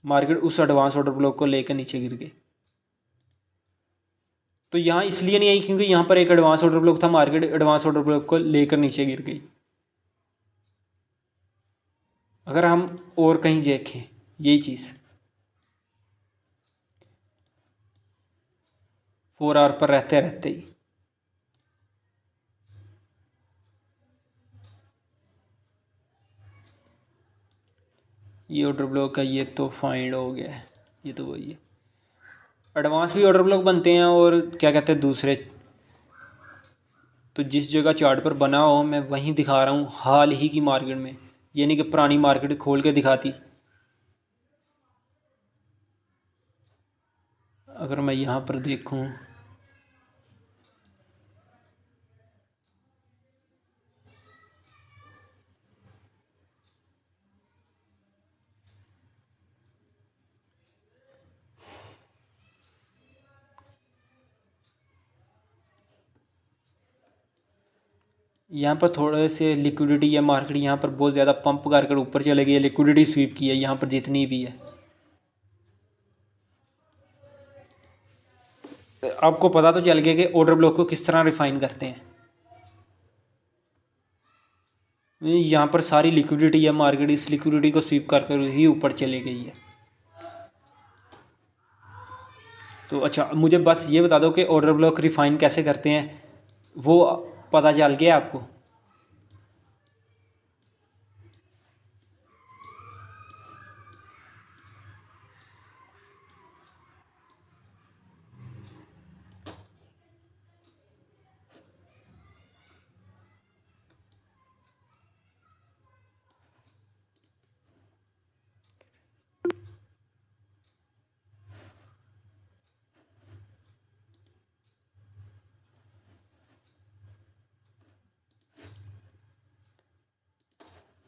मार्केट उस एडवांस ऑर्डर ब्लॉक को लेकर नीचे गिर गई। तो यहाँ इसलिए नहीं आई क्योंकि यहाँ पर एक एडवांस ऑर्डर ब्लॉक था, मार्केट एडवांस ऑर्डर ब्लॉक को लेकर नीचे गिर गई। अगर हम और कहीं देखें यही चीज़ 4 आवर पर रहते रहते ही ये ऑर्डर ब्लॉक का ये तो फाइंड हो गया है, ये तो वही है। एडवांस भी ऑर्डर ब्लॉक बनते हैं और क्या कहते हैं दूसरे, तो जिस जगह चार्ट पर बना हो मैं वहीं दिखा रहा हूँ हाल ही की मार्केट में, ये नहीं कि पुरानी मार्केट खोल के दिखाती। अगर मैं यहाँ पर देखूँ, यहाँ पर थोड़े से लिक्विडिटी है, मार्केट यहाँ पर बहुत ज़्यादा पंप कर ऊपर चले गई है, लिक्विडिटी स्वीप की है यहाँ पर जितनी भी है। आपको पता तो चल गया कि ऑर्डर ब्लॉक को किस तरह रिफाइन करते हैं। यहाँ पर सारी लिक्विडिटी है, मार्केट इस लिक्विडिटी को स्वीप कर ही ऊपर चली गई है। तो अच्छा मुझे बस ये बता दो कि ऑर्डर ब्लॉक रिफाइन कैसे करते हैं, वो पता चल गया आपको।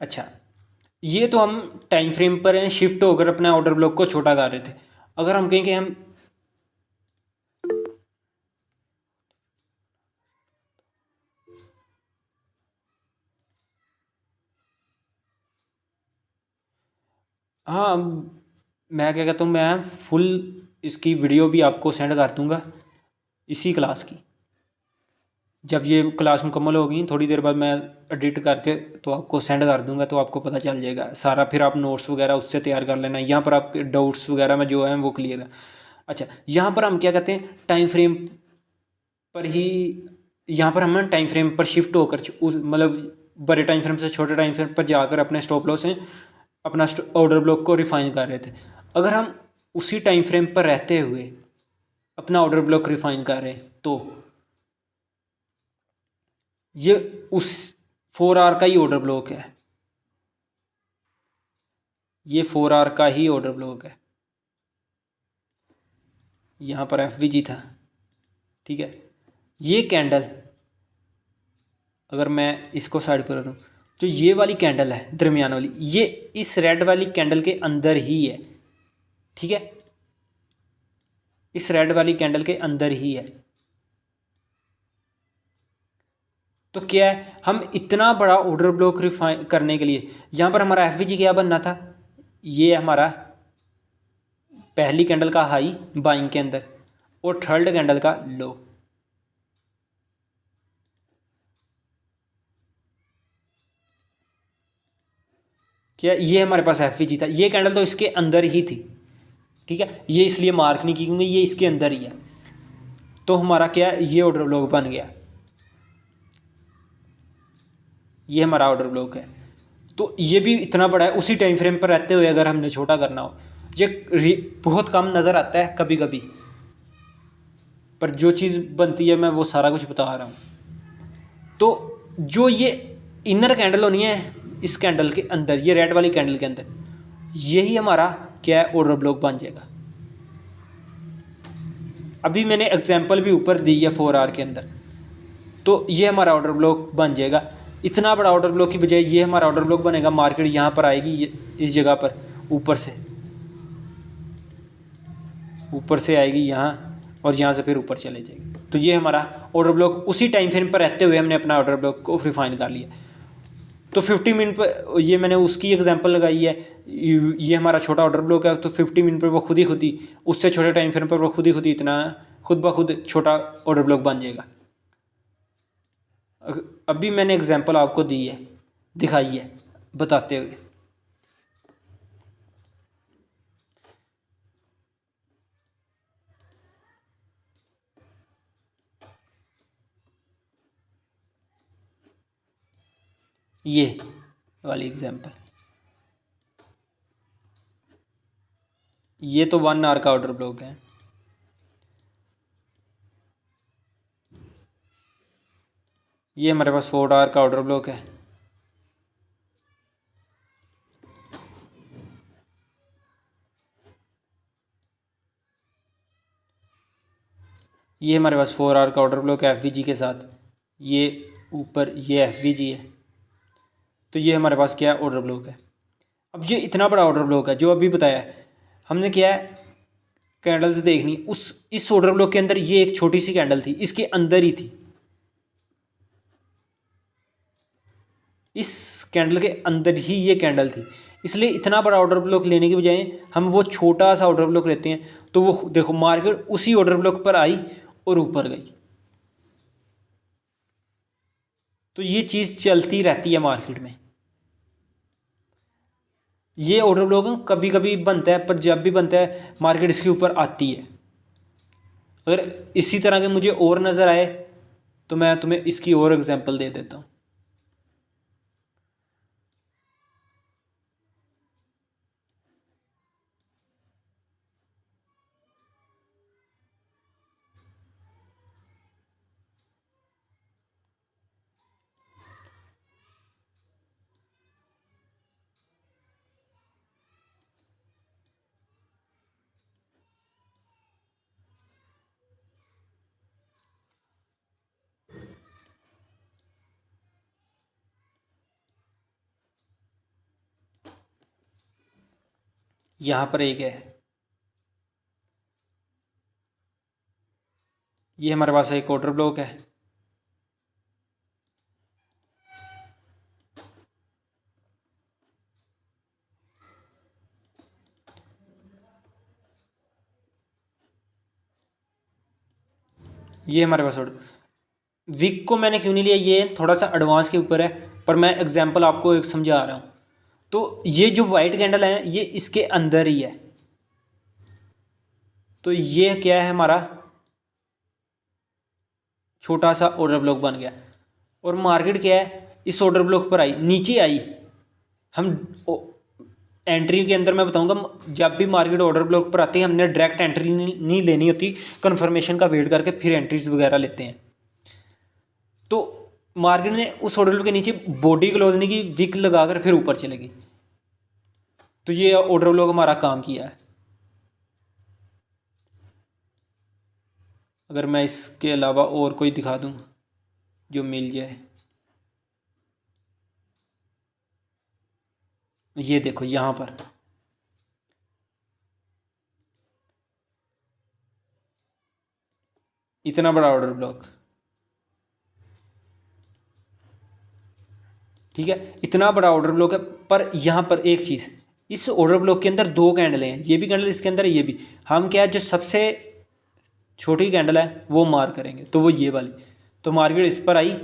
अच्छा, ये तो हम टाइम फ्रेम पर हैं, शिफ्ट होकर अपने ऑर्डर ब्लॉक को छोटा कर रहे थे। अगर हम कहें कि हम हाँ, मैं क्या कहता हूँ, मैं फुल इसकी वीडियो भी आपको सेंड कर दूँगा इसी क्लास की। जब ये क्लास मुकम्मल होगी थोड़ी देर बाद मैं एडिट करके तो आपको सेंड कर दूंगा, तो आपको पता चल जाएगा सारा। फिर आप नोट्स वगैरह उससे तैयार कर लेना। यहाँ पर आपके डाउट्स वगैरह में जो है वो क्लियर है। अच्छा, यहाँ पर हम क्या कहते हैं, टाइम फ्रेम पर ही, यहाँ पर हम टाइम फ्रेम पर शिफ्ट होकर उस मतलब बड़े टाइम फ्रेम से छोटे टाइम फ्रेम पर जाकर अपने स्टॉप लॉस से अपना ऑर्डर ब्लॉक को रिफाइन कर रहे थे। अगर हम उसी टाइम फ्रेम पर रहते हुए अपना ऑर्डर ब्लॉक रिफाइन कर रहे हैं तो ये उस 4 आवर का ही ऑर्डर ब्लॉक है। ये 4 आवर का ही ऑर्डर ब्लॉक है। यहाँ पर एफ था, ठीक है। ये कैंडल अगर मैं इसको साइड पर करूँ तो ये वाली कैंडल है दरमियान वाली, ये इस रेड वाली कैंडल के अंदर ही है, ठीक है। इस रेड वाली कैंडल के अंदर ही है। तो क्या है, हम इतना बड़ा ऑर्डर ब्लॉक रिफाइन करने के लिए यहाँ पर हमारा एफ क्या बनना था, ये हमारा पहली कैंडल का हाई बाइंग के अंदर और थर्ड कैंडल का लो। क्या ये हमारे पास एफ था, ये कैंडल तो इसके अंदर ही थी, ठीक है। ये इसलिए मार्क नहीं की क्योंकि ये इसके अंदर ही है। तो हमारा क्या है, ये ऑर्डर ब्लॉक बन गया, ये हमारा ऑर्डर ब्लॉक है। तो ये भी इतना बड़ा है, उसी टाइम फ्रेम पर रहते हुए अगर हमने छोटा करना हो, ये बहुत कम नज़र आता है कभी कभी, पर जो चीज़ बनती है मैं वो सारा कुछ बता रहा हूँ। तो जो ये इनर कैंडल होनी है इस कैंडल के अंदर, ये रेड वाली कैंडल के अंदर, यही हमारा क्या है, ऑर्डर ब्लॉक बन जाएगा। अभी मैंने एग्जांपल भी ऊपर दी है 4 आवर के अंदर, तो ये हमारा ऑर्डर ब्लॉक बन जाएगा। इतना बड़ा ऑर्डर ब्लॉक की बजाय ये हमारा ऑर्डर ब्लॉक बनेगा, मार्केट यहाँ पर आएगी, ये इस जगह पर ऊपर से आएगी यहाँ, और यहाँ से फिर ऊपर चले जाएगी। तो ये हमारा ऑर्डर ब्लॉक उसी टाइम फ्रेम पर रहते हुए हमने अपना ऑर्डर ब्लॉक को रिफाइन कर लिया। तो 50 मिनट पर ये मैंने उसकी एग्जांपल लगाई है, ये हमारा छोटा ऑर्डर ब्लॉक है, तो 50 मिनट पर वो खुद ही उससे छोटे टाइम फ्रेम पर वो खुद ही इतना खुद ब खुद छोटा ऑर्डर ब्लॉक बन जाएगा। अभी मैंने एग्जांपल आपको दी है, दिखाई है बताते हुए। ये वाली एग्जांपल, ये तो 1 आवर का ऑर्डर ब्लॉक है। ये हमारे पास 4 आवर का ऑर्डर ब्लॉक है। ये हमारे पास 4 आवर का ऑर्डर ब्लॉक है एफ के साथ, ये ऊपर ये एफ है। तो ये हमारे पास क्या है, ऑर्डर ब्लॉक है। अब ये इतना बड़ा ऑर्डर ब्लॉक है जो अभी बताया है हमने, क्या है, कैंडल्स देखनी उस इस ऑर्डर ब्लॉक के अंदर, ये एक छोटी सी कैंडल थी इसके अंदर ही थी, इस कैंडल के अंदर ही ये कैंडल थी। इसलिए इतना बड़ा ऑर्डर ब्लॉक लेने के बजाय हम वो छोटा सा ऑर्डर ब्लॉक लेते हैं, तो वो देखो मार्केट उसी ऑर्डर ब्लॉक पर आई और ऊपर गई। तो ये चीज़ चलती रहती है मार्केट में। ये ऑर्डर ब्लॉक कभी कभी बनता है, पर जब भी बनता है मार्केट इसके ऊपर आती है। अगर इसी तरह के मुझे और नज़र आए तो मैं तुम्हें इसकी और एग्जांपल दे देता हूँ। यहाँ पर एक है, ये हमारे पास एक ऑर्डर ब्लॉक है। ये हमारे पास ऑर्डर, वीक को मैंने क्यों नहीं लिया, ये थोड़ा सा एडवांस के ऊपर है, पर मैं एग्जांपल आपको एक समझा रहा हूँ। तो ये जो वाइट कैंडल है ये इसके अंदर ही है, तो ये क्या है हमारा छोटा सा ऑर्डर ब्लॉक बन गया। और मार्केट क्या है, इस ऑर्डर ब्लॉक पर आई, नीचे आई। हम एंट्री के अंदर मैं बताऊंगा, जब भी मार्केट ऑर्डर ब्लॉक पर आती है हमने डायरेक्ट एंट्री नहीं लेनी होती, कन्फर्मेशन का वेट करके फिर एंट्रीज वगैरह लेते हैं। तो मार्केट ने उस ऑर्डर ब्लॉक के नीचे बॉडी क्लोज नहीं की, विक लगाकर फिर ऊपर चलेगी, तो ये ऑर्डर ब्लॉक हमारा काम किया है। अगर मैं इसके अलावा और कोई दिखा दूं जो मिल जाए, ये देखो यहाँ पर इतना बड़ा ऑर्डर ब्लॉक, ठीक है, इतना बड़ा ऑर्डर ब्लॉक है। पर यहाँ पर एक चीज़, इस ऑर्डर ब्लॉक के अंदर दो कैंडल हैं, ये भी कैंडल इसके अंदर है, ये भी। हम क्या है, जो सबसे छोटी कैंडल है वो मार करेंगे, तो वो ये वाली। तो मार्केट इस पर आई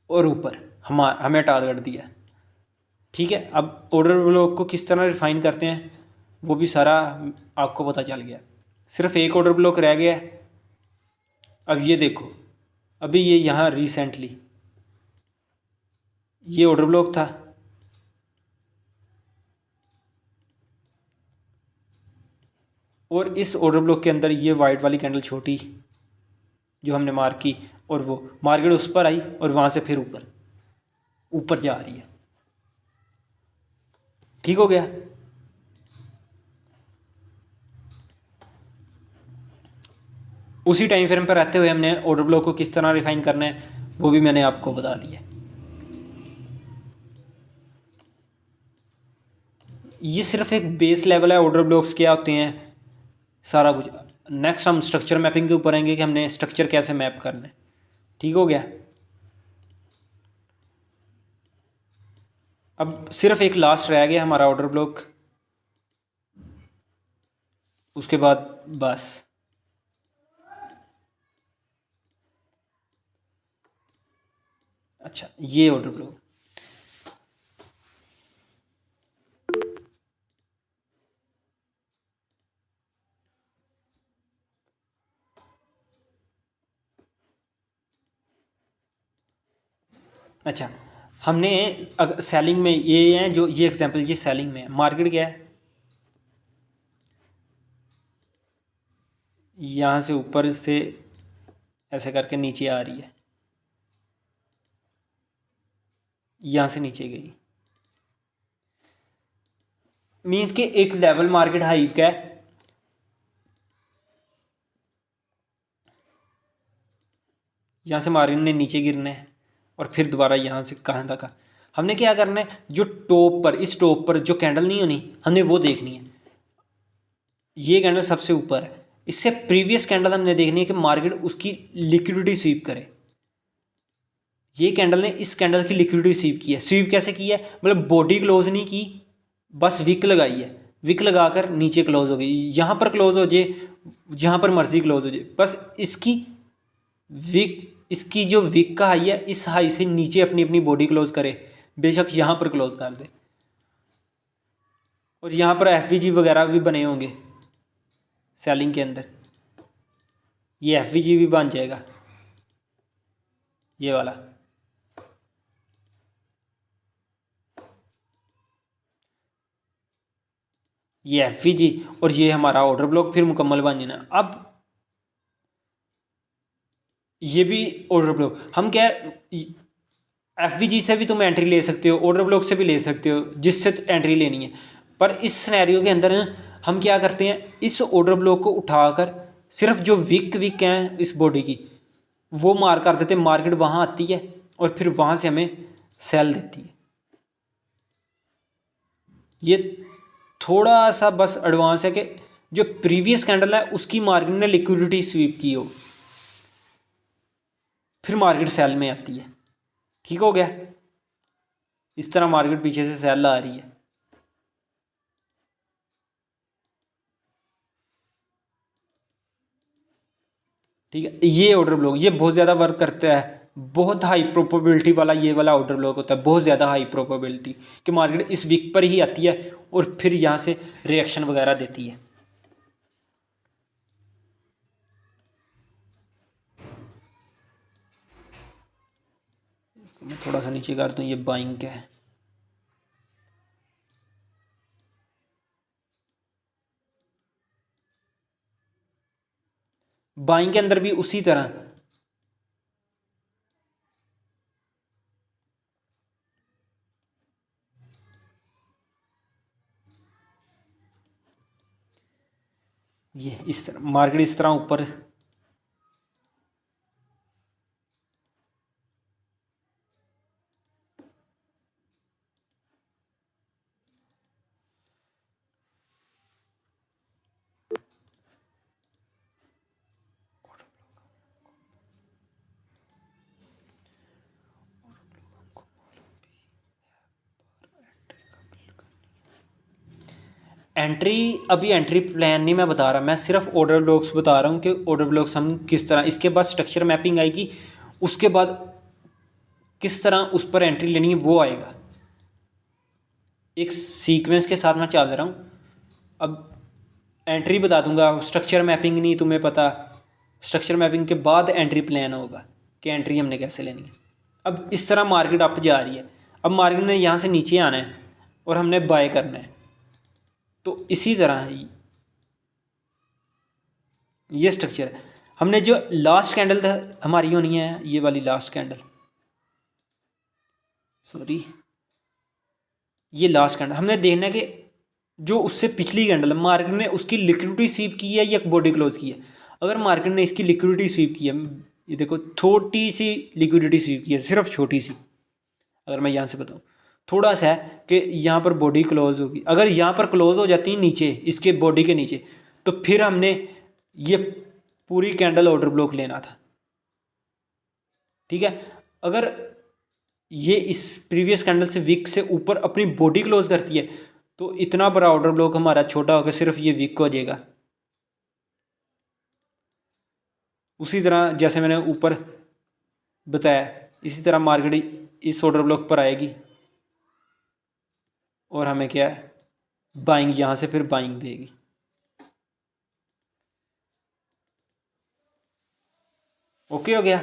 और ऊपर हमें टारगेट दिया, ठीक है। अब ऑर्डर ब्लॉक को किस तरह रिफाइन करते हैं वो भी सारा आपको पता चल गया। सिर्फ एक ऑर्डर ब्लॉक रह गया है। अब ये देखो, अभी ये यहाँ रिसेंटली ये ऑर्डर ब्लॉक था, और इस ऑर्डर ब्लॉक के अंदर ये वाइट वाली कैंडल छोटी जो हमने मार्क की, और वो मार्केट उस पर आई और वहाँ से फिर ऊपर ऊपर जा रही है, ठीक हो गया। उसी टाइम फ्रेम पर रहते हुए हमने ऑर्डर ब्लॉक को किस तरह रिफाइन करना है वो भी मैंने आपको बता दिया। ये सिर्फ एक बेस लेवल है, ऑर्डर ब्लॉक्स क्या होते हैं सारा कुछ। नेक्स्ट हम स्ट्रक्चर मैपिंग के ऊपर आएंगे कि हमने स्ट्रक्चर कैसे मैप करना है, ठीक हो गया। अब सिर्फ एक लास्ट रह गया हमारा ऑर्डर ब्लॉक, उसके बाद बस। अच्छा, ये ऑर्डर ब्लॉक, अच्छा हमने अगर सेलिंग में ये है, जो ये एग्जांपल ये सेलिंग में है, मार्केट क्या है यहाँ से ऊपर से ऐसे करके नीचे आ रही है, यहाँ से नीचे गई, मीन्स कि एक लेवल मार्केट हाई का है, यहाँ से मार्केट ने नीचे गिरना है और फिर दोबारा यहाँ से कहाँ तक। हमने क्या करना है, जो टॉप पर, इस टॉप पर जो कैंडल नहीं होनी हमने वो देखनी है। ये कैंडल सबसे ऊपर है, इससे प्रीवियस कैंडल हमने देखनी है कि मार्केट उसकी लिक्विडिटी स्वीप करे। ये कैंडल ने इस कैंडल की लिक्विडिटी स्वीप की है। स्वीप कैसे की है, मतलब बॉडी क्लोज नहीं की, बस विक लगाई है, विक लगाकर नीचे क्लोज हो गई। यहाँ पर क्लोज हो जाए, जहाँ पर मर्जी क्लोज हो जाए, बस इसकी विक, इसकी जो विक का हाई है इस हाई से नीचे अपनी अपनी बॉडी क्लोज करे, बेशक यहाँ पर क्लोज कर दे। और यहाँ पर एफ वगैरह भी बने होंगे सेलिंग के अंदर, ये एफ भी बन जाएगा ये वाला। ये एफ और ये हमारा ऑर्डर ब्लॉक फिर मुकम्मल बन जाना। अब ये भी ऑर्डर ब्लॉक, हम क्या एफ से भी तुम एंट्री ले सकते हो, ऑर्डर ब्लॉक से भी ले सकते हो, जिससे एंट्री लेनी है। पर इस सिनेरियो के अंदर हम क्या करते हैं, इस ऑर्डर ब्लॉक को उठाकर सिर्फ जो वीक हैं इस बॉडी की वो मार कर देते हैं, मार्केट वहाँ आती है और फिर वहाँ से हमें सेल देती है। ये थोड़ा सा बस एडवांस है कि जो प्रीवियस कैंडल है उसकी मार्केट ने लिक्विडिटी स्वीप की हो, फिर मार्केट सेल में आती है। ठीक हो गया। इस तरह मार्केट पीछे से सेल आ रही है। ठीक है, ये ऑर्डर ब्लॉक ये बहुत ज़्यादा वर्क करता है। बहुत हाई प्रोबेबिलिटी वाला ये वाला ऑर्डर ब्लॉक होता है, बहुत ज़्यादा हाई प्रोबेबिलिटी कि मार्केट इस वीक पर ही आती है और फिर यहाँ से रिएक्शन वगैरह देती है। मैं थोड़ा सा नीचे कर दूँ, ये बाइंग का है। बाइंग के अंदर भी उसी तरह ये इस तरह मार्केट इस तरह ऊपर एंट्री, अभी एंट्री प्लान नहीं मैं बता रहा, मैं सिर्फ ऑर्डर ब्लॉक्स बता रहा हूँ कि ऑर्डर ब्लॉक्स हम किस तरह, इसके बाद स्ट्रक्चर मैपिंग आएगी, उसके बाद किस तरह उस पर एंट्री लेनी है वो आएगा। एक सीक्वेंस के साथ मैं चल रहा हूँ। अब एंट्री बता दूंगा, स्ट्रक्चर मैपिंग नहीं तुम्हें पता, स्ट्रक्चर मैपिंग के बाद एंट्री प्लान होगा कि एंट्री हमने कैसे लेनी है। अब इस तरह मार्केट अप जा रही है, अब मार्केट ने यहाँ से नीचे आना है और हमने बाय करना है। तो इसी तरह ये स्ट्रक्चर है। हमने जो लास्ट कैंडल हमारी होनी है, ये वाली लास्ट कैंडल, सॉरी ये लास्ट कैंडल, हमने देखना है कि जो उससे पिछली कैंडल मार्केट ने उसकी लिक्विडिटी स्वीप की है या बॉडी क्लोज की है। अगर मार्केट ने इसकी लिक्विडिटी स्वीप की है, ये देखो छोटी सी लिक्विडिटी स्वीप की है, सिर्फ छोटी सी, अगर मैं यहाँ से बताऊँ थोड़ा सा है कि यहाँ पर बॉडी क्लोज होगी, अगर यहाँ पर क्लोज हो जाती है नीचे इसके बॉडी के नीचे, तो फिर हमने ये पूरी कैंडल ऑर्डर ब्लॉक लेना था। ठीक है, अगर ये इस प्रीवियस कैंडल से वीक से ऊपर अपनी बॉडी क्लोज करती है तो इतना बड़ा ऑर्डर ब्लॉक हमारा छोटा होकर सिर्फ ये वीक हो जाएगा। उसी तरह जैसे मैंने ऊपर बताया, इसी तरह मार्केट इस ऑर्डर ब्लॉक पर आएगी और हमें क्या है बाइंग, यहाँ से फिर बाइंग देगी। ओके हो गया।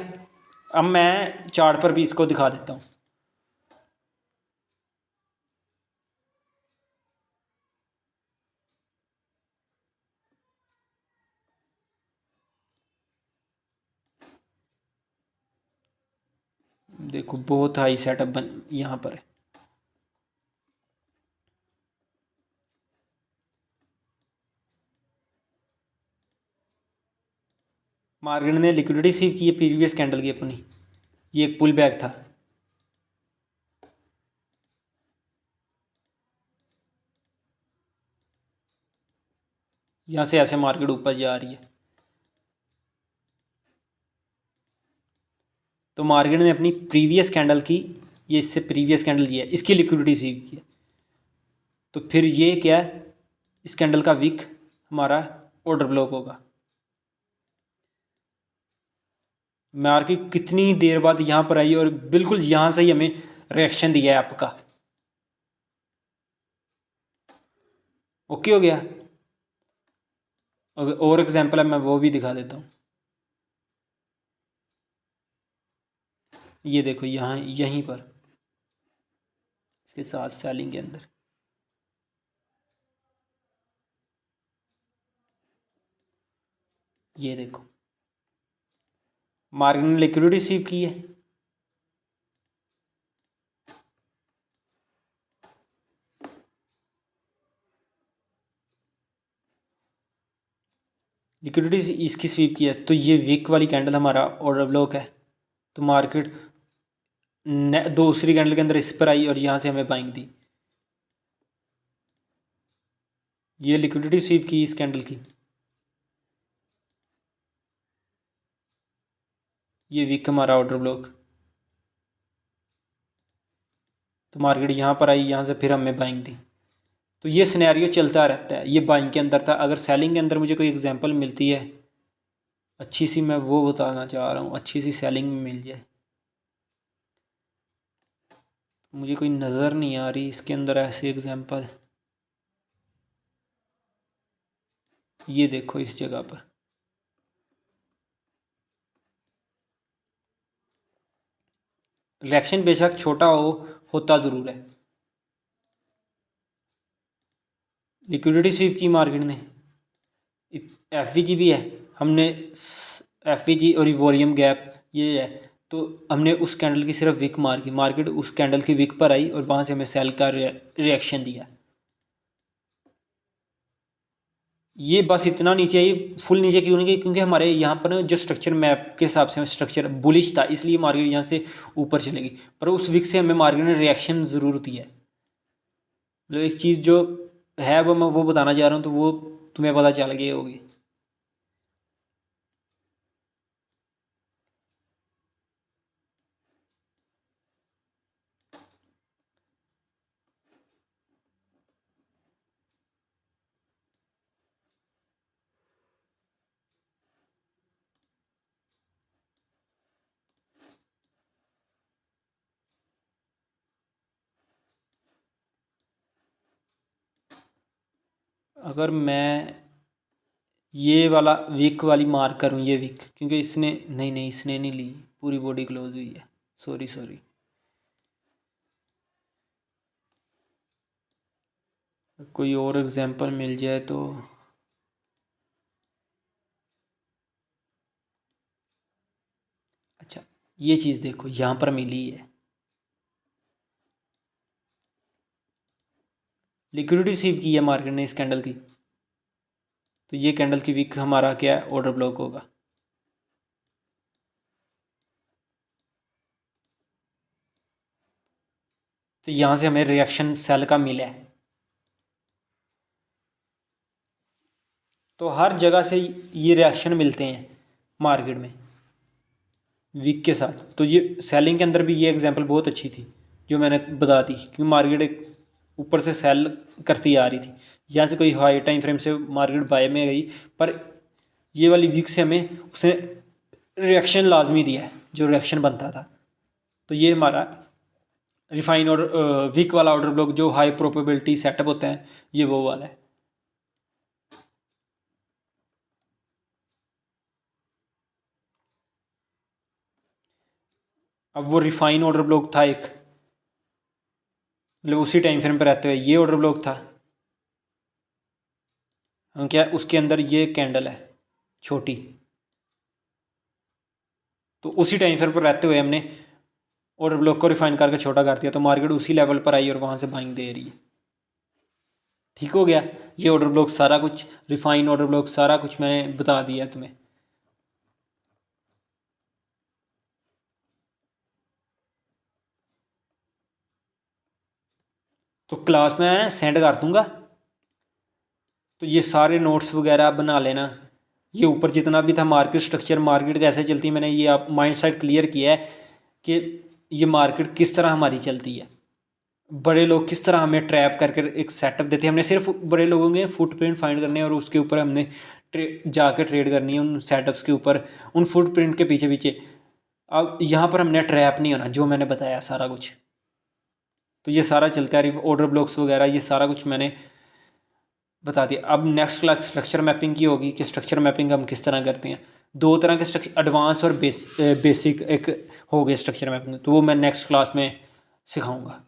अब मैं चार्ट पर भी इसको दिखा देता हूँ। देखो बहुत हाई सेटअप बन यहाँ पर है। मार्केट ने लिक्विडिटी सीव की है प्रीवियस कैंडल की अपनी, ये एक पुल बैक था। यहाँ से ऐसे मार्केट ऊपर जा रही है, तो मार्केट ने अपनी प्रीवियस कैंडल की, ये इससे प्रीवियस कैंडल ये है, इसकी लिक्विडिटी सीव की है। तो फिर ये क्या है, इस कैंडल का वीक हमारा ऑर्डर ब्लॉक होगा। मार्केट कितनी देर बाद यहाँ पर आई और बिल्कुल यहाँ से ही हमें रिएक्शन दिया है आपका। ओके हो गया। और एग्जांपल है मैं वो भी दिखा देता हूँ। ये देखो यहाँ यहीं पर इसके साथ सेलिंग के अंदर ये देखो मार्केट ने लिक्विडिटी रिसीव की है। लिक्विडिटी इसकी स्वीप की है, तो ये वीक वाली कैंडल हमारा ऑर्डर ब्लॉक है। तो मार्केट दूसरी कैंडल के अंदर इस पर आई और यहाँ से हमें बाइंग दी। ये लिक्विडिटी स्वीप की इस कैंडल की, ये वीक हमारा ऑर्डर ब्लॉक। तो मार्केट यहाँ पर आई, यहाँ से फिर हमें बाइंग दी। तो ये सिनेरियो चलता रहता है। ये बाइंग के अंदर था। अगर सेलिंग के अंदर मुझे कोई एग्जांपल मिलती है अच्छी सी, मैं वो बताना चाह रहा हूँ, अच्छी सी सेलिंग में मिल जाए। मुझे कोई नज़र नहीं आ रही इसके अंदर ऐसी एग्जांपल। ये देखो इस जगह पर रिएक्शन बेशक छोटा होता ज़रूर है। लिक्विडिटी स्वीप की मार्केट ने, एफ भी है, हमने एफ और वॉल्यूम गैप ये है। तो हमने उस कैंडल की सिर्फ विक मार की, मार्केट उस कैंडल की विक पर आई और वहाँ से हमें सेल का रिएक्शन दिया। ये बस इतना नीचे आई, फुल नीचे क्यों नहीं गई? क्योंकि हमारे यहाँ पर जो स्ट्रक्चर मैप के हिसाब से स्ट्रक्चर बुलिश था, इसलिए मार्केट यहाँ से ऊपर चलेगी। पर उस विक से हमें मार्केट ने रिएक्शन ज़रूर दिया है। मतलब एक चीज़ जो है वो मैं वो बताना चाह रहा हूँ, तो वो तुम्हें पता चल गई होगी। अगर मैं ये वाला वीक वाली मार्क करूँ, ये वीक, क्योंकि इसने नहीं इसने नहीं ली, पूरी बॉडी क्लोज हुई है। सॉरी कोई और एग्जांपल मिल जाए तो। अच्छा, ये चीज़ देखो यहाँ पर मिली है, लिक्विडिटी स्वीप की है मार्केट ने इस कैंडल की। तो ये कैंडल की वीक हमारा क्या है? ऑर्डर ब्लॉक होगा। तो यहाँ से हमें रिएक्शन सेल का मिला है। तो हर जगह से ये रिएक्शन मिलते हैं मार्केट में वीक के साथ। तो ये सेलिंग के अंदर भी ये एग्जांपल बहुत अच्छी थी जो मैंने बता दी, क्योंकि मार्केट एक ऊपर से सेल करती आ रही थी। यहाँ से कोई हाई टाइम फ्रेम से मार्केट बाय में गई, पर ये वाली वीक से हमें उसने रिएक्शन लाजमी दिया है, जो रिएक्शन बनता था। तो ये हमारा रिफाइन और वीक वाला ऑर्डर ब्लॉक जो हाई प्रोबेबिलिटी सेटअप होता है, ये वो वाला है। अब वो रिफाइन ऑर्डर ब्लॉक था एक, मतलब उसी टाइम फ्रेम पर रहते हुए ये ऑर्डर ब्लॉक था। हम क्या, उसके अंदर ये कैंडल है छोटी, तो उसी टाइम फ्रेम पर रहते हुए हमने ऑर्डर ब्लॉक को रिफाइन करके छोटा कर दिया। तो मार्केट उसी लेवल पर आई और वहाँ से बाइंग दे रही है। ठीक हो गया। ये ऑर्डर ब्लॉक सारा कुछ, रिफाइन ऑर्डर ब्लॉक सारा कुछ मैंने बता दिया तुम्हें। तो क्लास में सेंड कर दूंगा, तो ये सारे नोट्स वगैरह बना लेना। ये ऊपर जितना भी था मार्केट स्ट्रक्चर, मार्केट कैसे चलती है, मैंने ये आप माइंड सेट क्लियर किया है कि ये मार्केट किस तरह हमारी चलती है। बड़े लोग किस तरह हमें ट्रैप करके एक सेटअप देते हैं। हमने सिर्फ बड़े लोगों के फुटप्रिंट फाइंड करने हैं और उसके ऊपर हमने जाकर ट्रेड करनी है उन सेटअप्स के ऊपर, उन फुटप्रिंट के पीछे पीछे। अब यहाँ पर हमने ट्रैप नहीं होना, जो मैंने बताया सारा कुछ। तो ये सारा चलता है, ऑर्डर ब्लॉक्स वगैरह ये सारा कुछ मैंने बता दिया। अब नेक्स्ट क्लास स्ट्रक्चर मैपिंग की होगी कि स्ट्रक्चर मैपिंग हम किस तरह करते हैं। दो तरह के स्ट्रक्चर, एडवांस और बेसिक एक हो गए स्ट्रक्चर मैपिंग, तो वो मैं नेक्स्ट क्लास में सिखाऊंगा।